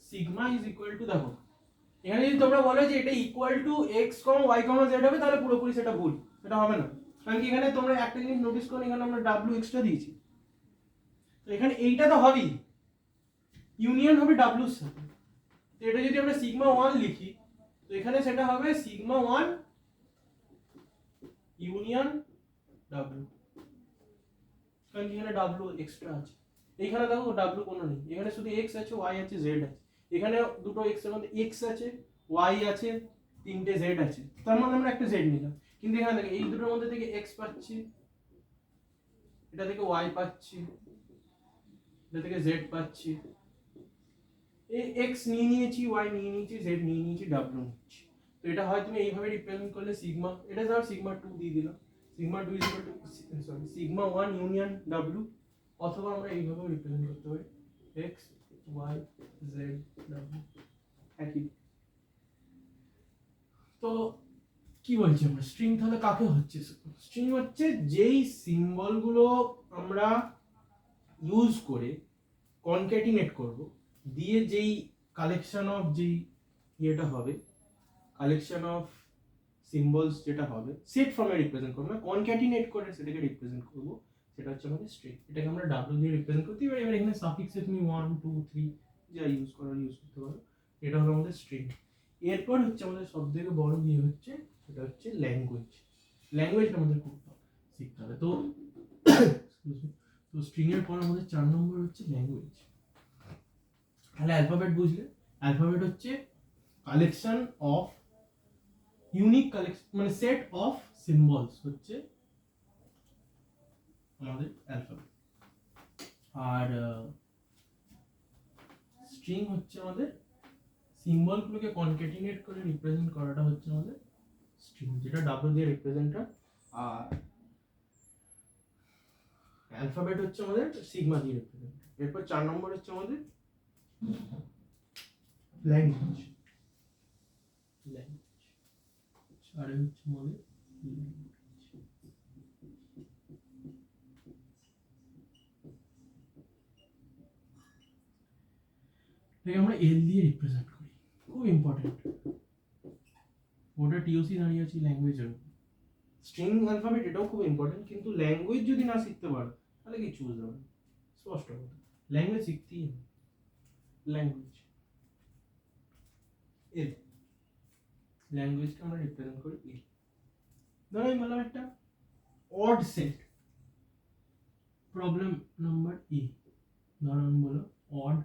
S1: sigma is equal two, দেখো এখানে যদি তোমরা বলো যে এটা equal to x, y, z হবে, তাহলে পুরোপুরি সেটা ভুল, সেটা হবে না। কারণ কি এখানে তোমরা একটা জিনিস নোটিস করো, এখানে আমরা w এক্সট্রা দিয়েছি, তো এখানে এইটা তো হবেই, ইউনিয়ন হবে w এর সাথে। তো এটা যদি আমরা সিগমা 1 লিখি, তো এখানে সেটা হবে সিগমা 1 ইউনিয়ন w, কারণ এখানে w এক্সট্রা আছে। এখানে দেখো w কোনো নেই, এখানে শুধু x আছে, y আছে, z আছে। এখানে দুটো x এর মধ্যে x আছে, y আছে, তিনটে z আছে, তার মানে আমরা একটা z নিলাম। কিন্তু এখানে দেখো এই দুটোর মধ্যে থেকে x পাচ্ছি, এটা থেকে y পাচ্ছি, এটা থেকে z পাচ্ছি, এই x নিয়ে নিয়েছি, y নিয়ে নিয়েছি, z নিয়ে নিয়েছি, w নিয়েছি। তো এটা হয় তুমি এইভাবে রিপ্রেজেন্ট করলে সিগমা, এটা ধর সিগমা 2 দিয়ে দিলাম, সিগমা 2 সিগমা 1 ইউনিয়ন w, অথবা আমরা এইভাবে রিপ্রেজেন্ট করতে পারি x y z w একই। তো কি বলছি আমরা, স্ট্রিং তাহলে কাকে হচ্ছে? স্ট্রিং হচ্ছে যেই সিম্বলগুলো আমরা ইউজ করে কনক্যাটিনেট করব, দিয়ে যেই কালেকশন অফ যেই ইয়েটা হবে, কালেকশন অফ সিম্বলস যেটা হবে, সেট ফর্মে রিপ্রেজেন্ট করব না, কনক্যাটিনেট করে সেটাকে রিপ্রেজেন্ট করব, সেটা হচ্ছে আমাদের স্ট্রিং। এটাকে আমরা w দিয়ে রিপ্রেজেন্ট করতে পারি। এবার এখানে সাফিক্সে তুমি 1 2 3 যা ইউজ করতে পারো। এটা হলো আমাদের স্ট্রিং। এরপর হচ্ছে আমাদের সবথেকে বড় ইয়ে হচ্ছে, সেটা হচ্ছে ল্যাঙ্গুয়েজ। ল্যাঙ্গুয়েজটা আমাদের খুব শিখতে হবে। তো তো স্ট্রিং এর পর আমাদের 4 নম্বর হচ্ছে ল্যাঙ্গুয়েজ। তাহলে অ্যালফাবেট বুঝলে, অ্যালফাবেট হচ্ছে কালেকশন অফ ইউনিক কালেকশন, মানে সেট অফ সিম্বলস হচ্ছে আমাদের অ্যালফাবেট। আর স্ট্রিং হচ্ছে আমাদের সিম্বলগুলোকে কনক্যাটিনেট করে রিপ্রেজেন্ট করাটা হচ্ছে আমাদের স্ট্রিং, যেটা ডাবল দিয়ে রিপ্রেজেন্ট হয়। আর অ্যালফাবেট হচ্ছে আমাদের সিগমা দিয়ে রিপ্রেজেন্ট। এরপর 4 নম্বর হচ্ছে আমাদের ল্যাঙ্গুয়েজ। ল্যাঙ্গুয়েজ আর হচ্ছে আমাদের আমরা এল দিয়ে রিপ্রেজেন্ট করি, খুব ইম্পর্টেন্ট। ওটা টিওসি দাঁড়িয়ে আছে ল্যাঙ্গুয়েজের। স্ট্রিং অ্যালফাবেট এটাও খুব ইম্পর্টেন্ট, কিন্তু ল্যাঙ্গুয়েজ যদি না শিখতে পারো তাহলে কিছু বুঝতে পারবে। স্পষ্ট কথা, ল্যাঙ্গুয়েজ শিখতেই হবে। ল্যাঙ্গুয়েজ এল, ল্যাঙ্গুয়েজকে আমরা রিপ্রেজেন্ট করি এল। ধরো আমি বললাম একটা odd set, problem number E. ধরো আমি বলো অড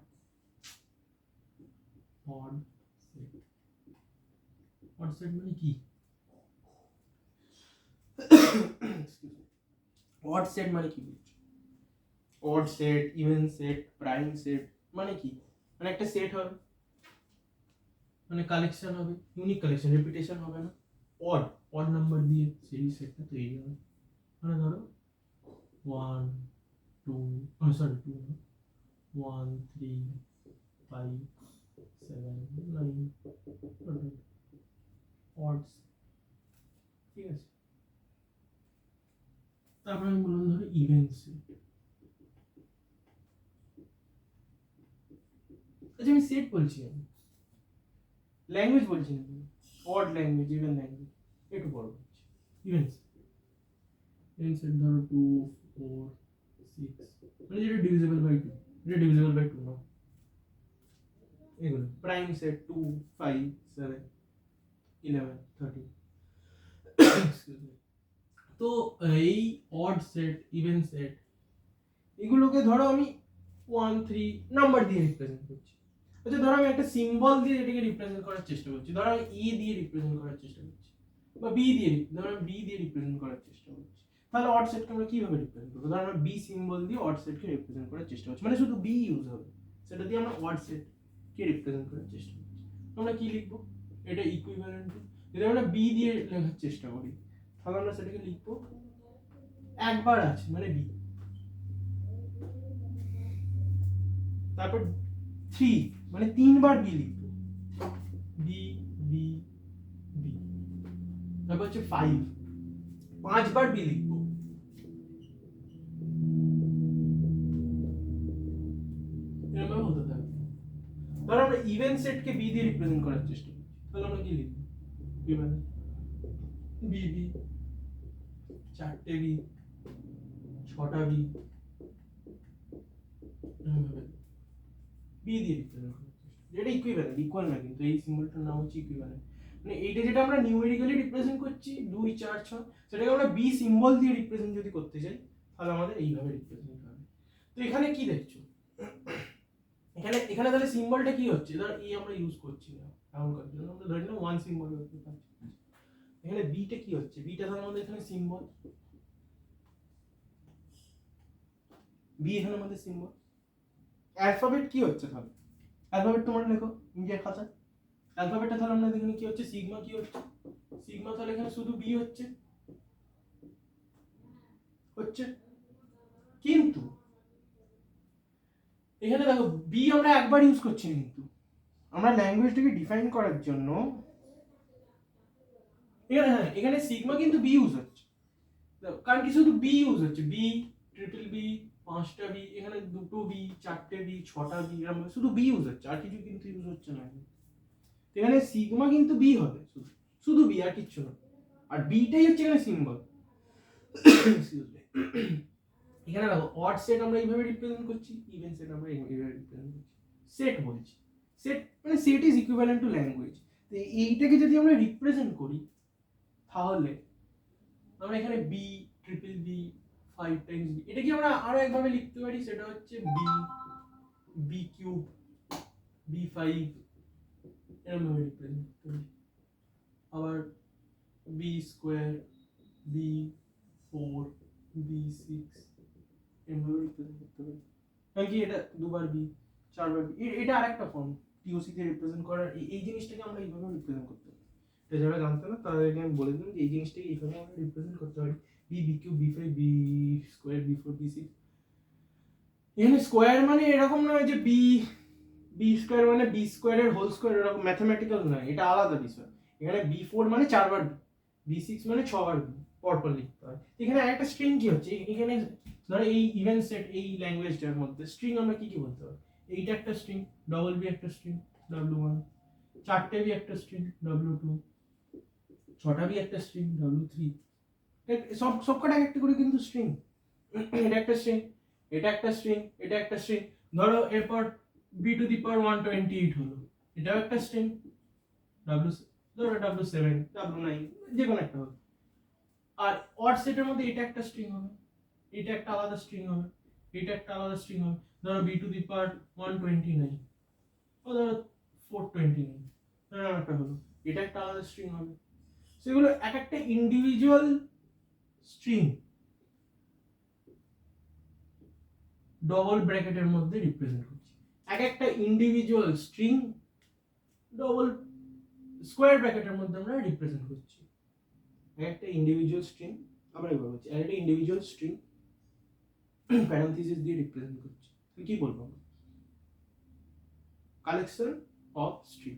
S1: সেট। অড সেট মানে কি? অড সেট মানে কি বুঝছো? Odd set, even set, prime set মানে কি? মানে একটা সেট হবে, মানে কালেকশন হবে, ইউনিক কালেকশন, রিপিটেশন হবে না, অড নাম্বার দিয়ে সেই সেটটা তৈরি হবে। মানে ধরো 1 2 সরি 2 না, 1 3 5 7 9 অডস, ঠিক আছে। তারপর আমি বললাম ধরো ইভেন সেট। আচ্ছা আমি সেট বলছি, আমি ল্যাঙ্গুয়েজ বলছি না, অড ল্যাঙ্গুয়েজ, ইভেন ল্যাঙ্গুয়েজ একটু বড় হচ্ছে। ইভেন সেট ধরো 2 4 6, মানে যেটা ডিভিজিবল বাই 2, এটা ডিভিজিবল বাই 2 না। এগুলো প্রাইম সেট 2 5 7 11 13। তো এই অড সেট, ইভেন সেট, এগুলোকে ধরো আমি 1 3 নাম্বার দিয়ে রিপ্রেজেন্ট করছি। আচ্ছা ধরো আমি একটা সিম্বল দিয়ে এটাকে রিপ্রেজেন্ট করার চেষ্টা করছি, ধরো আমি ই দিয়ে রিপ্রেজেন্ট করার চেষ্টা করছি, বা বি দিয়ে, ধরো আমি বি দিয়ে রিপ্রেজেন্ট করার চেষ্টা করছি। তাহলে অড সেটকে আমরা কিভাবে রিপ্রেজেন্ট করবো? ধরো আমরা বি সিম্বল দিয়ে অড সেটকে রিপ্রেজেন্ট করার চেষ্টা করছি, মানে শুধু বি ইউজ হবে, সেটা দিয়ে আমরা অড সেটকে রিপ্রেজেন্ট করার চেষ্টা করছি। আমরা কি লিখবো? এটা ইকুইভ্যালেন্ট টু, যদি আমরা বি দিয়ে লেখার চেষ্টা করি তাহলে আমরা সেটাকে লিখবো একবার আছে মানে বি, তারপর 3 মানে 3বার বি লিখবো, বি বি বি। তারপর হচ্ছে 5বার বি লিখবো, এরকম হতে থাকবে। ধরো আমরা ইভেন সেটকে বি দিয়ে রিপ্রেজেন্ট করার চেষ্টা করছি, তাহলে আমরা কি লিখবো, ইভেন বি বি, 4টে বি, 6টা বি, বি দিয়ে রিপ্রেজেন্ট করার চেষ্টা, যেটা ইকুইভ্যালেন্ট, ইকুয়াল না, কিন্তু এই সিম্বলটার নাম হচ্ছে ইকুইভ্যালেন্ট। মানে এইটা যেটা আমরা নিউমেরিক্যালি রিপ্রেজেন্ট করছি 2 4 6, সেটাকে আমরা বি সিম্বল দিয়ে রিপ্রেজেন্ট যদি করতে চাই, তাহলে আমাদের এইভাবে রিপ্রেজেন্ট হবে। তো এখানে কি দেখছো, এখানে এখানে তাহলে সিম্বলটা কি হচ্ছে, ধর এই আমরা ইউজ করছি না এখনকার জন্য, আমরা ধরে নিলাম ওয়ান সিম্বল হচ্ছে। এখানে বিটা কি হচ্ছে, বিটা তাহলে আমাদের এখানে সিম্বল, বি এখানে আমাদের সিম্বল। অ্যালফাবেট কি হচ্ছে তাহলে, অ্যালফাবেট তোমরা লেখো নিজের খাতায়। অ্যালফাবেটটা তাহলে আমরা এখানে কি হচ্ছে, সিগমা কি হচ্ছে, সিগমা তাহলে এখানে শুধু বি হচ্ছে, কিন্তু এখানে দেখো বি আমরা একবার ইউজ করছি না, কিন্তু আমরা ল্যাঙ্গুয়েজটাকে ডিফাইন করার জন্য এখানে, হ্যাঁ এখানে সিগমা কিন্তু বি ইউজ হচ্ছে, কারণ কি শুধু বি ইউজ হচ্ছে, বি ট্রিপল বি, 5টা বি, এখানে 2টো বি, 4টে বি, 6টা বি, এরকম শুধু বি ইউজ হচ্ছে, আর কিছু কিন্তু ইউজ হচ্ছে না। এখানে সিগমা কিন্তু বি হবে, শুধু শুধু বি, আর কিচ্ছু না। আর বিটাই হচ্ছে এখানে সিম্বল। এখানে দেখো অড সেট আমরা এইভাবে রিপ্রেজেন্ট করছি, ইভেন সেট আমরা এইভাবে রিপ্রেজেন্ট করছি। সেট বলছি, সেট মানে set is equivalent to language. তো এইটাকে যদি আমরা রিপ্রেজেন্ট করি, তাহলে আমরা এখানে B triple B, 5 times B, এটা কি আমরা আরো একভাবে লিখতে পারি, সেটা হচ্ছে বি বি কিউব, বি5, এরকম ভাবে রিপ্রেজেন্ট করতে পারি। আবার বি স্কোয়ার, বি4, বি6, এভাবে রিপ্রেজেন্ট করতে পারি। কারণ কি এটা 2বার বি, 4বার বি, এটা আরেকটা ফর্ম টিওসি তে রিপ্রেজেন্ট করার। এই জিনিসটাকে আমরা এইভাবে রিপ্রেজেন্ট করতে পারি। এটা যারা জানতো না তাদেরকে আমি বলে দিলাম যে এই জিনিসটাকে এইভাবে আমরা রিপ্রেজেন্ট করতে পারি, বি বি কিউব, বি5, বি স্কোয়ার, বি4, বি6। এখানে স্কোয়ার মানে এরকম নয় যে বি বি স্কোয়ার মানে বি স্কোয়ারের হোল স্কোয়ার, এরকম ম্যাথমেটিক্যাল নয়, এটা আলাদা বিষয়। এখানে বি4 মানে 4বার বি, বি6 মানে 6বার বি, পরপর লিখতে হয়। এখানে আরেকটা স্ট্রিং কি হচ্ছে, এখানে ধরো এই ইভেন সেট, এই ল্যাঙ্গুয়েজটার মধ্যে স্ট্রিং আমরা কি কি বলতে পারি, এইটা একটা স্ট্রিং, ডবল বি একটা স্ট্রিং, w1, 4টে বি একটা স্ট্রিং, w2, 6টা বি একটা স্ট্রিং, w3। সবকটা একটা করে কিন্তু স্ট্রিং। এটা একটা স্ট্রিং, এটা একটা স্ট্রিং, এটা একটা স্ট্রিং। ধরো এরপর b টু দি পাওয়ার 128 হলো, এটাও একটা স্ট্রিং, w ধরো w7, w9, যে কোনো একটা হবে। আর অড সেটের মধ্যে এটা একটা স্ট্রিং হবে, এটা একটা আলাদা স্ট্রিং হবে, এটা একটা আলাদা স্ট্রিং হবে। ধরো b টু দি পাওয়ার 129, ও ধরো 429, ধরো একটা হলো, এটা একটা আলাদা স্ট্রিং হবে। সেগুলো এক একটা ইন্ডিভিজুয়াল স্ট্রিং ডবল ব্র্যাকেটের মধ্যে রিপ্রেজেন্ট করছি। এক একটা ইন্ডিভিজুয়াল স্ট্রিং ডবল স্কোয়ার ব্র্যাকেটের মধ্যে আমরা রিপ্রেজেন্ট করছি। একটা ইন্ডিভিজুয়াল স্ট্রিং, আমরা এবার বলছি একটা ইন্ডিভিজুয়াল স্ট্রিং প্যারেনথেসিস দিয়ে রিপ্রেজেন্ট করছি। তো কি বলবো, কালেকশন অফ স্ট্রিং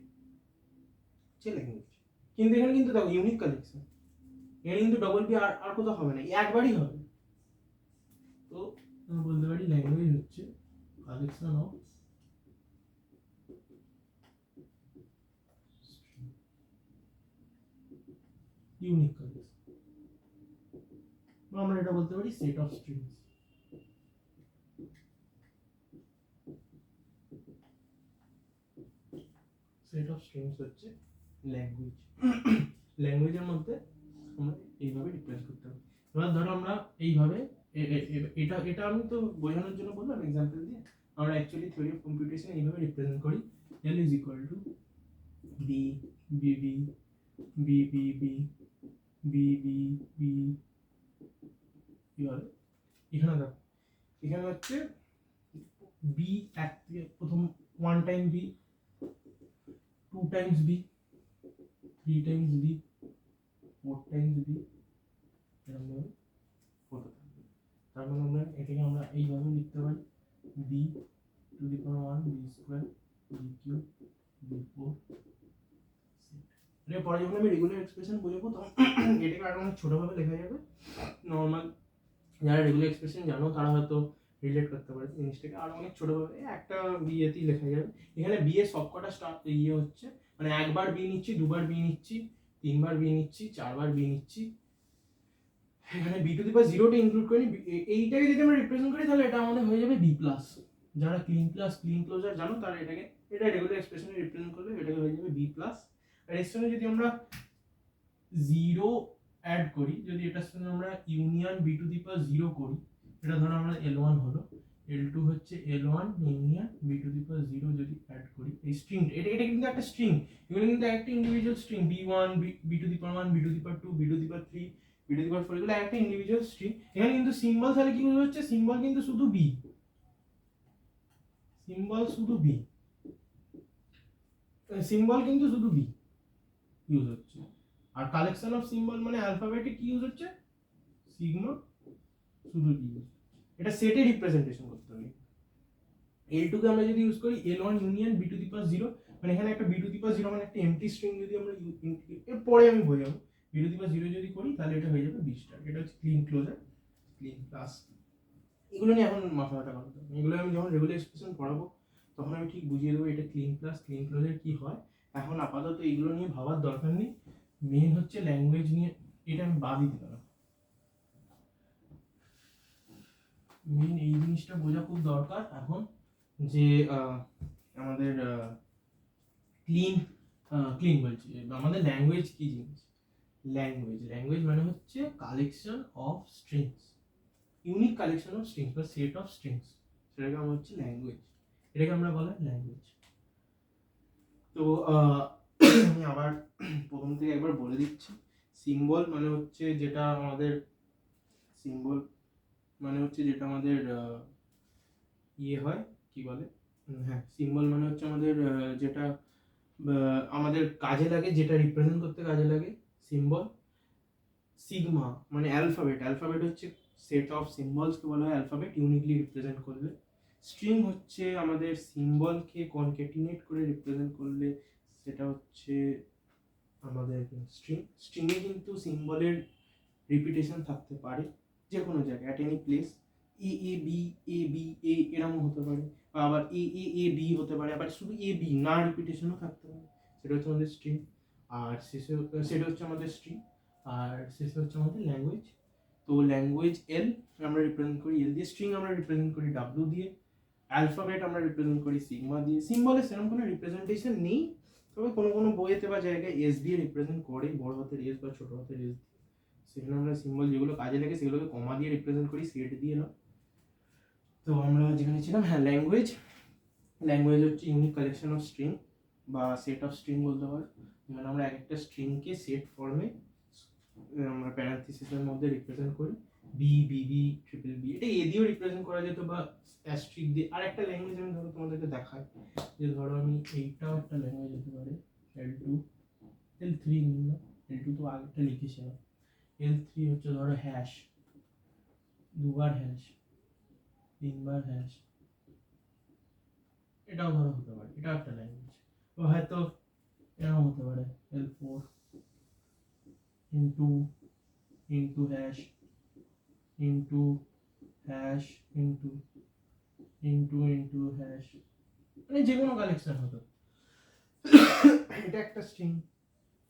S1: হচ্ছে ল্যাঙ্গুয়েজ। কিন্তু এখানে কিন্তু দেখো ইউনিক কালেকশন, এখানে কিন্তু ডবল বি আর কোথাও হবে না, একবারই হবে। তো আমরা বলতে পারি ল্যাঙ্গুয়েজ হচ্ছে কালেকশন অফ ইউনিক কালেকশন, বা আমরা এটা বলতে পারি set of strings. Set of strings হচ্ছে ল্যাঙ্গুয়েজ। ল্যাঙ্গুয়েজের মধ্যে আমরা এইভাবে রিপ্রেজেন্ট করতে পারি। এবার ধরো আমরা এইভাবে এটা এটা আমি তো বোঝানোর জন্য বললাম এক্সাম্পল দিয়ে, আমরা অ্যাকচুয়ালি থিওরি অফ কম্পিউটেশন এইভাবে রিপ্রেজেন্ট করি। L is equal to B B B B B B B B B, এবার এখানে দেখো, এখানে হচ্ছে বি প্রথম 1 time B, 2 times B, 3 times B, 4 times B, এরকম ভাবে হতে থাকবে। তার মানে আমরা এটাকে আমরা এইভাবে লিখতে পারি, B to the power 1 B square B cube B 4 এর পরে যখন আমি রেগুলার এক্সপ্রেশন বোঝাবো তখন এটাকে আরো অনেক ছোটভাবে লেখা যাবে। নর্মাল যারা রেগুলার এক্সপ্রেশন জানো তারা হয়তো রিলেট করতে পারে জিনিসটাকে আরো অনেক ছোটভাবে একটা বিয়েতেই লেখা যাবে। এখানে বিয়ে সবকটা স্টার্ট ইয়ে হচ্ছে, মানে একবার বি নিচ্ছি, দুবার বি নিচ্ছি, তিনবার বি নিচ্ছি, চারবার বি নিচ্ছি। এখানে বি টু দি পাওয়ার জিরোটা ইনক্লুড করি। এইটাকে যদি আমরা রিপ্রেজেন্ট করি তাহলে এটা আমাদের হয়ে যাবে বি প্লাস। যারা ক্লিন প্লাস ক্লিন ক্লোজার জানো তারা এটাকে এটা রেগুলার এক্সপ্রেশনে রিপ্রেজেন্ট করলে এটাকে হয়ে যাবে বি প্লাস। আর এর সঙ্গে যদি আমরা জিরো অ্যাড করি, যদি এটার সঙ্গে আমরা union B to the power zero করি, এটা ধরো আমরা L1 হলো, L2 হচ্ছে L1 union B to the power zero যদি অ্যাড করি এই স্ট্রিং এটা কিন্তু একটা স্ট্রিং, এগুলো কিন্তু একটা ইন্ডিভিজুয়াল স্ট্রিং বি1 B to the power 1 B to the power 2 B to the power 3 B to the power 4 এগুলো একটা ইন্ডিভিজুয়াল স্ট্রিং। এখানে কিন্তু সিম্বল তাহলে কি হচ্ছে, সিম্বল কিন্তু শুধু বি, সিম্বল শুধু বি, সিম্বল কিন্তু শুধু বি ইউজ হচ্ছে। আর কালেকশন অফ সিম্বল মানে অ্যালফাবেটিক কি ইউজ হচ্ছে, সিগমা শুধু বি। এটা সেটে রিপ্রেজেন্টেশন করতে হবে। L2 কে আমরা যদি ইউজ করি L1 union B to the power 0, মানে এখানে একটা বি টু দি পাওয়ার 0 মানে একটা এমটি স্ট্রিং যদি আমরা এর পরে আমি বোঝাবো বি টু দি পাওয়ার 0 যদি করি তাহলে এটা হয়ে যাবে বি স্টার। এটা হচ্ছে ক্লিন ক্লোজার ক্লিন প্লাস। এগুলো নিয়ে এখন মাথা ব্যথা করতে হবে, এগুলো আমি যখন রেগুলার এক্সপ্রেশন পড়াবো তখন আমি ঠিক বুঝিয়ে দেবো এটা ক্লিন প্লাস ক্লিন ক্লোজার কি হয়। এখন আপাতত এগুলো নিয়ে ভাবার দরকার নেই, মেন হচ্ছে ল্যাঙ্গুয়েজ নিয়ে, এটা আমি বাদই দিলাম। মেন এই জিনিসটা বোঝা খুব দরকার এখন যে আমাদের ক্লিন ক্লিন বলছি, আমাদের ল্যাঙ্গুয়েজ কি জিনিস। ল্যাঙ্গুয়েজ মানে হচ্ছে collection of strings, unique collection of strings বা সেট অফ স্ট্রিংস, সেটাকে আমরা হচ্ছে ল্যাঙ্গুয়েজ, এটাকে আমরা বলা ল্যাঙ্গুয়েজ। তো আমি আবার প্রথম থেকে একবার বলে দিচ্ছি, সিম্বল মানে হচ্ছে যেটা আমাদের সিম্বল মানে হচ্ছে যেটা আমাদের ইয়ে হয় কি বলে, হ্যাঁ সিম্বল মানে হচ্ছে আমাদের যেটা আমাদের কাজে লাগে, যেটা রিপ্রেজেন্ট করতে কাজে লাগে সিম্বল। সিগমা মানে অ্যালফাবেট, অ্যালফাবেট হচ্ছে সেট অফ সিম্বলসকে বলা হয় অ্যালফাবেট ইউনিকলি রিপ্রেজেন্ট করলে। স্ট্রিং হচ্ছে আমাদের সিম্বলকে কনক্যাটিনেট করে রিপ্রেজেন্ট করলে সেটা হচ্ছে আমাদের স্ট্রিং। স্ট্রিংয়ে কিন্তু সিম্বলের রিপিটেশন থাকতে পারে যে কোনো জায়গায় at any place, A B A এরকম হতে পারে, বা আবার এ বি হতে পারে, আবার শুধু এ বি না রিপিটেশনও থাকতে পারে, সেটা হচ্ছে আমাদের স্ট্রিং। আর শেষে সেটা হচ্ছে আমাদের স্ট্রিং, আর শেষে হচ্ছে আমাদের ল্যাঙ্গুয়েজ। তো ল্যাঙ্গুয়েজ এল আমরা রিপ্রেজেন্ট করি এল দিয়ে, স্ট্রিং আমরা রিপ্রেজেন্ট করি ডাব্লিউ দিয়ে, অ্যালফাবেট আমরা রিপ্রেজেন্ট করি সিগমা দিয়ে। সিম্বলের সেরকম কোনো রিপ্রেজেন্টেশন নেই, তবে কোনো কোনো বইয়েতে বা জায়গায় এস দিয়ে রিপ্রেজেন্ট করে, বড় হাতের এস বা ছোট হাতের এস। সেখানে আমরা সিম্বল যেগুলো কাজে লাগে সেগুলোকে কমা দিয়ে রিপ্রেজেন্ট করি, সেট দিয়ে না। তো আমরা যেখানে ছিলাম, হ্যাঁ ল্যাঙ্গুয়েজ হচ্ছে ইউনিক কালেকশন অফ স্ট্রিং বা সেট অফ স্ট্রিং বলতে পারো, যেখানে আমরা এক একটা স্ট্রিংকে সেট ফর্মে আমরা প্যারান্থিসিসের মধ্যে রিপ্রেজেন্ট করি, B B B triple B, এটা এ দিয়েও রিপ্রেজেন্ট করা যেত বা অ্যাস্ট্রিক দিয়ে। আর একটা ল্যাঙ্গুয়েজ আমি ধরো তোমাদেরকে দেখাই, যে ধরো আমি এইটাও একটা ল্যাঙ্গুয়েজ হতে পারে L2 L3 নিলাম, L2 তো আগেরটা লিখেছিলাম, L3 হচ্ছে ধরো হ্যাশ, দুবার হ্যাশ, তিনবার হ্যাশ, এটাও ধরো হতে পারে, এটা একটা ল্যাঙ্গুয়েজ। তো হয়তো এরকম হতে পারে L4 into into hash into hash into into into hash, মানে যে কোনো কালেকশন হতো। এটা একটা স্ট্রিং,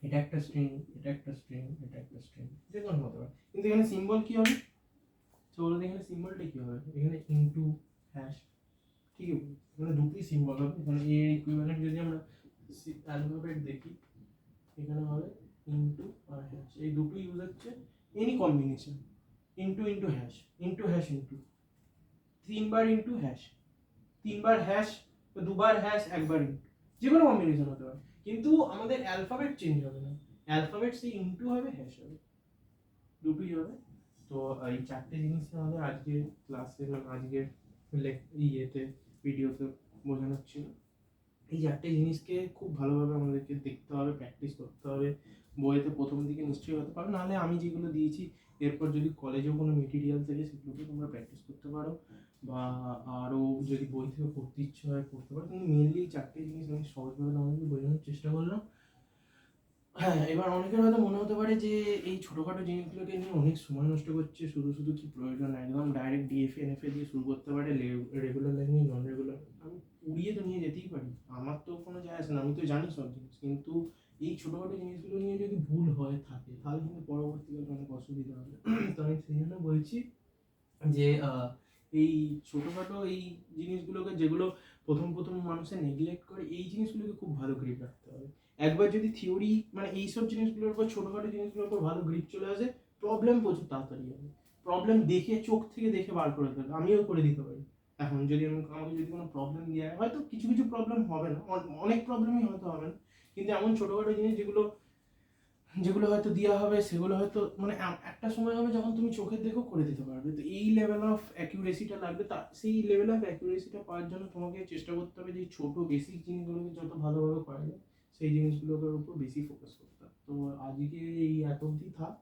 S1: এটা একটা স্ট্রিং, এটা একটা স্ট্রিং, এটা একটা স্ট্রিং, যে কোনো হতে পারে। কিন্তু এখানে সিম্বল কি হবে, চলো এখানে সিম্বলটা কি হবে, এখানে ইনটু হ্যাশ, ঠিক আছে, মানে দুটোই সিম্বল হবে। এখানে এর ইকুইভ্যালেন্ট যদি আমরা অ্যালফাবেট দেখি, এখানে হবে ইনটু আর হ্যাশ, এই দুটো ইউজ হচ্ছে any combination, into into hash into hash into, তিনবার ইনটু হ্যাশ, তিনবার হ্যাশ, দুবার হ্যাশ, একবার ইনটু, যে কোনো কম্বিনেশন হতে পারে, কিন্তু আমাদের অ্যালফাবেট চেঞ্জ হবে না, অ্যালফাবেট সেই ইনটু হবে হ্যাশ হবে, দুটোই হবে। তো এই চারটে জিনিস আমাদের আজকে ক্লাসে মানে আজকে ইয়েতে ভিডিওতে বোঝানো ছিল। এই চারটে জিনিসকে খুব ভালোভাবে আমাদেরকে দেখতে হবে, প্র্যাকটিস করতে হবে। বইয়েতে প্রথম দিকে নিশ্চয়ই হতে পারো, নাহলে আমি যেগুলো দিয়েছি এরপর যদি কলেজেও কোনো মেটেরিয়াল থাকে সেগুলোকে তোমরা প্র্যাকটিস করতে পারো। বা আরও যদি বই থেকে পড়তে ইচ্ছে হয় পড়তে পারো, কিন্তু মেনলি চারটে জিনিস আমি সহজভাবে তোমাদেরকে বোঝানোর চেষ্টা করলাম। হ্যাঁ, এবার অনেকের হয়তো মনে হতে পারে যে এই ছোটোখাটো জিনিসগুলোকে নিয়ে অনেক সময় নষ্ট করছে, শুধু শুধু কি প্রয়োজন, একদম ডাইরেক্ট ডিএফএ এনএফএ দিয়ে শুরু করতে পারে, রেগুলার ল্যাঙ্গুয়েজ নন রেগুলার আমি উড়িয়ে তো নিয়ে যেতেই পারি, আমার তো কোনো যায় আসে না, আমি তো জানি সব জিনিস। কিন্তু এই ছোটোখাটো জিনিসগুলো নিয়ে যদি ভুল হয়ে থাকে তাহলে কিন্তু পরবর্তীকালে অনেক অসুবিধা হবে। তো আমি সেই জন্য বলছি যে এই ছোটোখাটো এই জিনিসগুলোকে, যেগুলো প্রথম প্রথম মানুষের নেগলেক্ট করে, এই জিনিসগুলোকে খুব ভালো গ্রিপ রাখতে হবে। একবার যদি থিওরি মানে এইসব জিনিসগুলোর উপর, ছোটোখাটো জিনিসগুলোর উপর ভালো গ্রিপ চলে আসে, প্রবলেম প্রচুর তাড়াতাড়ি হবে। প্রবলেম দেখে, চোখ থেকে দেখে বার করে দেবে, আমিও করে দিতে পারি। এখন যদি আমাকে যদি কোনো প্রবলেম দেওয়া হয়, হয়তো কিছু কিছু প্রবলেম হবে না, অনেক প্রবলেমই হয়তো হবে না, কিন্তু এমন ছোটোখাটো জিনিস যেগুলো যেগুলো হয়তো দেওয়া হবে, সেগুলো হয়তো মানে একটা সময় হবে যখন তুমি চোখের দেখেও করে দিতে পারবে। তো এই লেভেল অফ অ্যাকিউরেসিটা লাগবে, তা সেই লেভেল অফ অ্যাকিউরেসিটা পাওয়ার জন্য তোমাকে চেষ্টা করতে হবে যে ছোট বেসিক জিনিসগুলোকে যত ভালোভাবে করা যায় সেই জিনিসগুলোর উপর বেশি ফোকাস করতে হবে। তো আজকে এই এত অবধি থাক।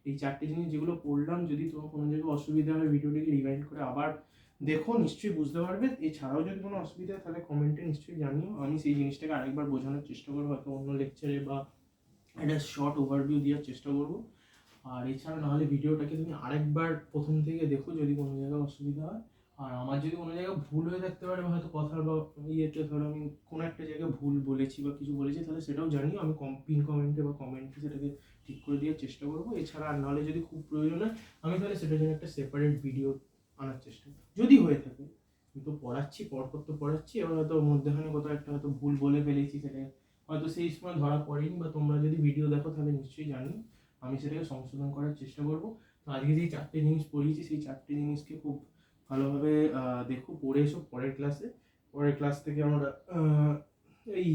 S1: এই চারটে জিনিস যেগুলো পড়লাম, যদি তোমার কোনো জায়গায় অসুবিধা হয় ভিডিওটিকে রিভাইন্ড করে আবার দেখো, নিশ্চয়ই বুঝতে পারবে। এছাড়াও যদি কোনো অসুবিধা হয় তাহলে কমেন্টে নিশ্চয়ই জানিও, আমি সেই জিনিসটাকে আরেকবার বোঝানোর চেষ্টা করবো, হয়তো অন্য লেকচারে বা একটা শর্ট ওভারভিউ দেওয়ার চেষ্টা করবো। আর এছাড়া নাহলে ভিডিওটাকে তুমি আরেকবার প্রথম থেকে দেখো যদি কোনো জায়গায় অসুবিধা হয়। আর আমার যদি কোনো জায়গায় ভুল হয়ে থাকতে পারে, হয়তো কথার বা ইয়েতে ধরো আমি কোনো একটা জায়গায় ভুল বলেছি বা কিছু বলেছি, তাহলে সেটাও জানিও, আমি পিন কমেন্টে বা কমেন্টে সেটাকে ঠিক করে দেওয়ার চেষ্টা করবো। এছাড়া আর নাহলে যদি খুব প্রয়োজন হয় আমি তাহলে সেটার জন্য একটা সেপারেট ভিডিও আনার চেষ্টা করব যদি হয়ে থাকে। আমি তো পড়াচ্ছি, পরপর তো পড়াচ্ছি, এবার হয়তো মধ্যখানে কোথাও একটা হয়তো ভুল বলে ফেলেছি, সেটা হয়তো সেই সময় ধরা পড়েনি, বা তোমরা যদি ভিডিও দেখো তাহলে নিশ্চয়ই জানি, আমি সেটাকে সংশোধন করার চেষ্টা করব। তো আজকে যেই চারটে জিনিস পড়িয়েছি সেই চারটে জিনিসকে খুব ভালোভাবে দেখো, পড়ে এসো পরের ক্লাসে। পরের ক্লাস থেকে আমরা এই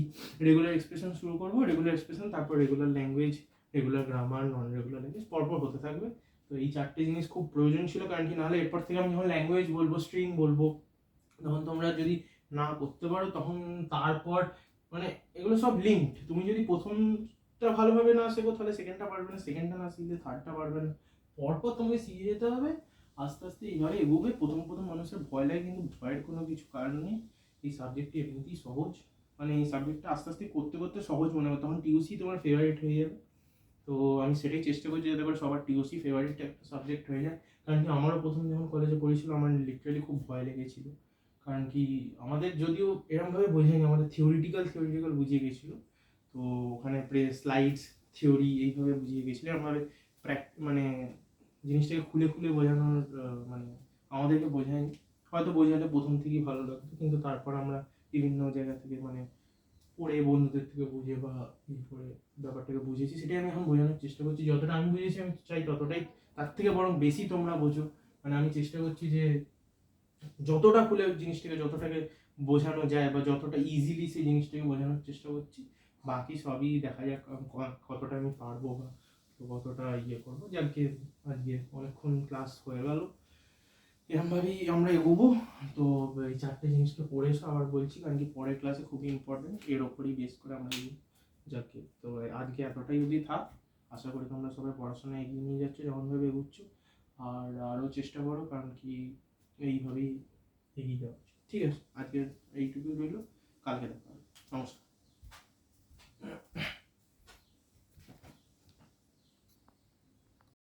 S1: রেগুলার এক্সপ্রেশন শুরু করবো, রেগুলার এক্সপ্রেশন, তারপর রেগুলার ল্যাঙ্গুয়েজ, রেগুলার গ্রামার, নন রেগুলার ল্যাঙ্গুয়েজ পরপর হতে থাকবে। তো এই চারটে জিনিস খুব প্রয়োজন ছিল, কারণ কি নাহলে এরপর থেকে আমি যখন ল্যাঙ্গুয়েজ বলবো, স্ট্রিং বলবো, তখন তোমরা যদি না করতে পারো তখন তারপর মানে এগুলো সব লিঙ্কড। তুমি যদি প্রথমটা ভালোভাবে না শেখো তাহলে সেকেন্ডটা পারবে না, সেকেন্ডটা না শিখলে থার্ডটা পারবে না, পরপর তোমাকে শিখে যেতে হবে। আস্তে আস্তে এইভাবে এগোবে। প্রথম প্রথম মানুষের ভয় লাগে, কিন্তু ভয়ের কোনো কিছু কারণ নেই। এই সাবজেক্টটি এমনিতেই সহজ, মানে এই সাবজেক্টটা আস্তে আস্তে করতে করতে সহজ মনে হবে, তখন টিউসি তোমার ফেভারিট হয়ে যাবে। তো আমি সেটাই চেষ্টা করছি যাতে করে সবার টিউসি ফেভারিট একটা সাবজেক্ট হয়ে যায়। কারণ কি আমারও প্রথম যখন কলেজে পড়েছিল আমার লিটারালি খুব ভয় লেগেছিল, কারণ কি আমাদের যদিও এরকমভাবে বোঝায়নি, আমাদের থিওরিটিক্যাল বুঝিয়ে গেছিলো। তো ওখানে স্লাইডস থিওরি এইভাবে বুঝিয়ে গেছিলো, এরকমভাবে মানে জিনিসটাকে খুলে খুলে বোঝানোর মানে আমাদেরকে বোঝায়নি। হয়তো বোঝালে প্রথম থেকেই ভালো লাগতো, কিন্তু তারপর আমরা বিভিন্ন জায়গা থেকে মানে পড়ে বন্ধুদের থেকে বুঝে বা করে ব্যাপারটাকে বুঝেছি, সেটাই আমি এখন বোঝানোর চেষ্টা করছি। যতটা আমি বুঝেছি আমি চাই ততটাই, তার থেকে বরং বেশি তোমরা বোঝো। মানে আমি চেষ্টা করছি যে যতটা খুলে জিনিসটাকে, যতটাকে বোঝানো যায় বা যতটা ইজিলি সেই জিনিসটাকে বোঝানোর চেষ্টা করছি। বাকি সবই দেখা যাক কতটা আমি পারবো বা কতটা করবো। যাকে আজকে অনেকক্ষণ ক্লাস হয়ে গেল, এরকমভাবেই আমরা এগোবো। তো এই চারটে জিনিসকে পড়ে এসো আবার বলছি, কারণ কি পরের ক্লাসে খুবই ইম্পর্টেন্ট, এর ওপরই বেস করে আমরা যাকে। তো আজকে এতটাই অবধি থাক। আশা করি তোমরা সবাই পড়াশোনা এগিয়ে নিয়ে যাচ্ছ যেমনভাবে এগোচ্ছ, আর আরও চেষ্টা করো, কারণ কি এইভাবেই এগিয়ে যাওয়া উচিত। ঠিক আছে, আজকে এইটুকুই রইল, কালকে দেখা হবে। নমস্কার।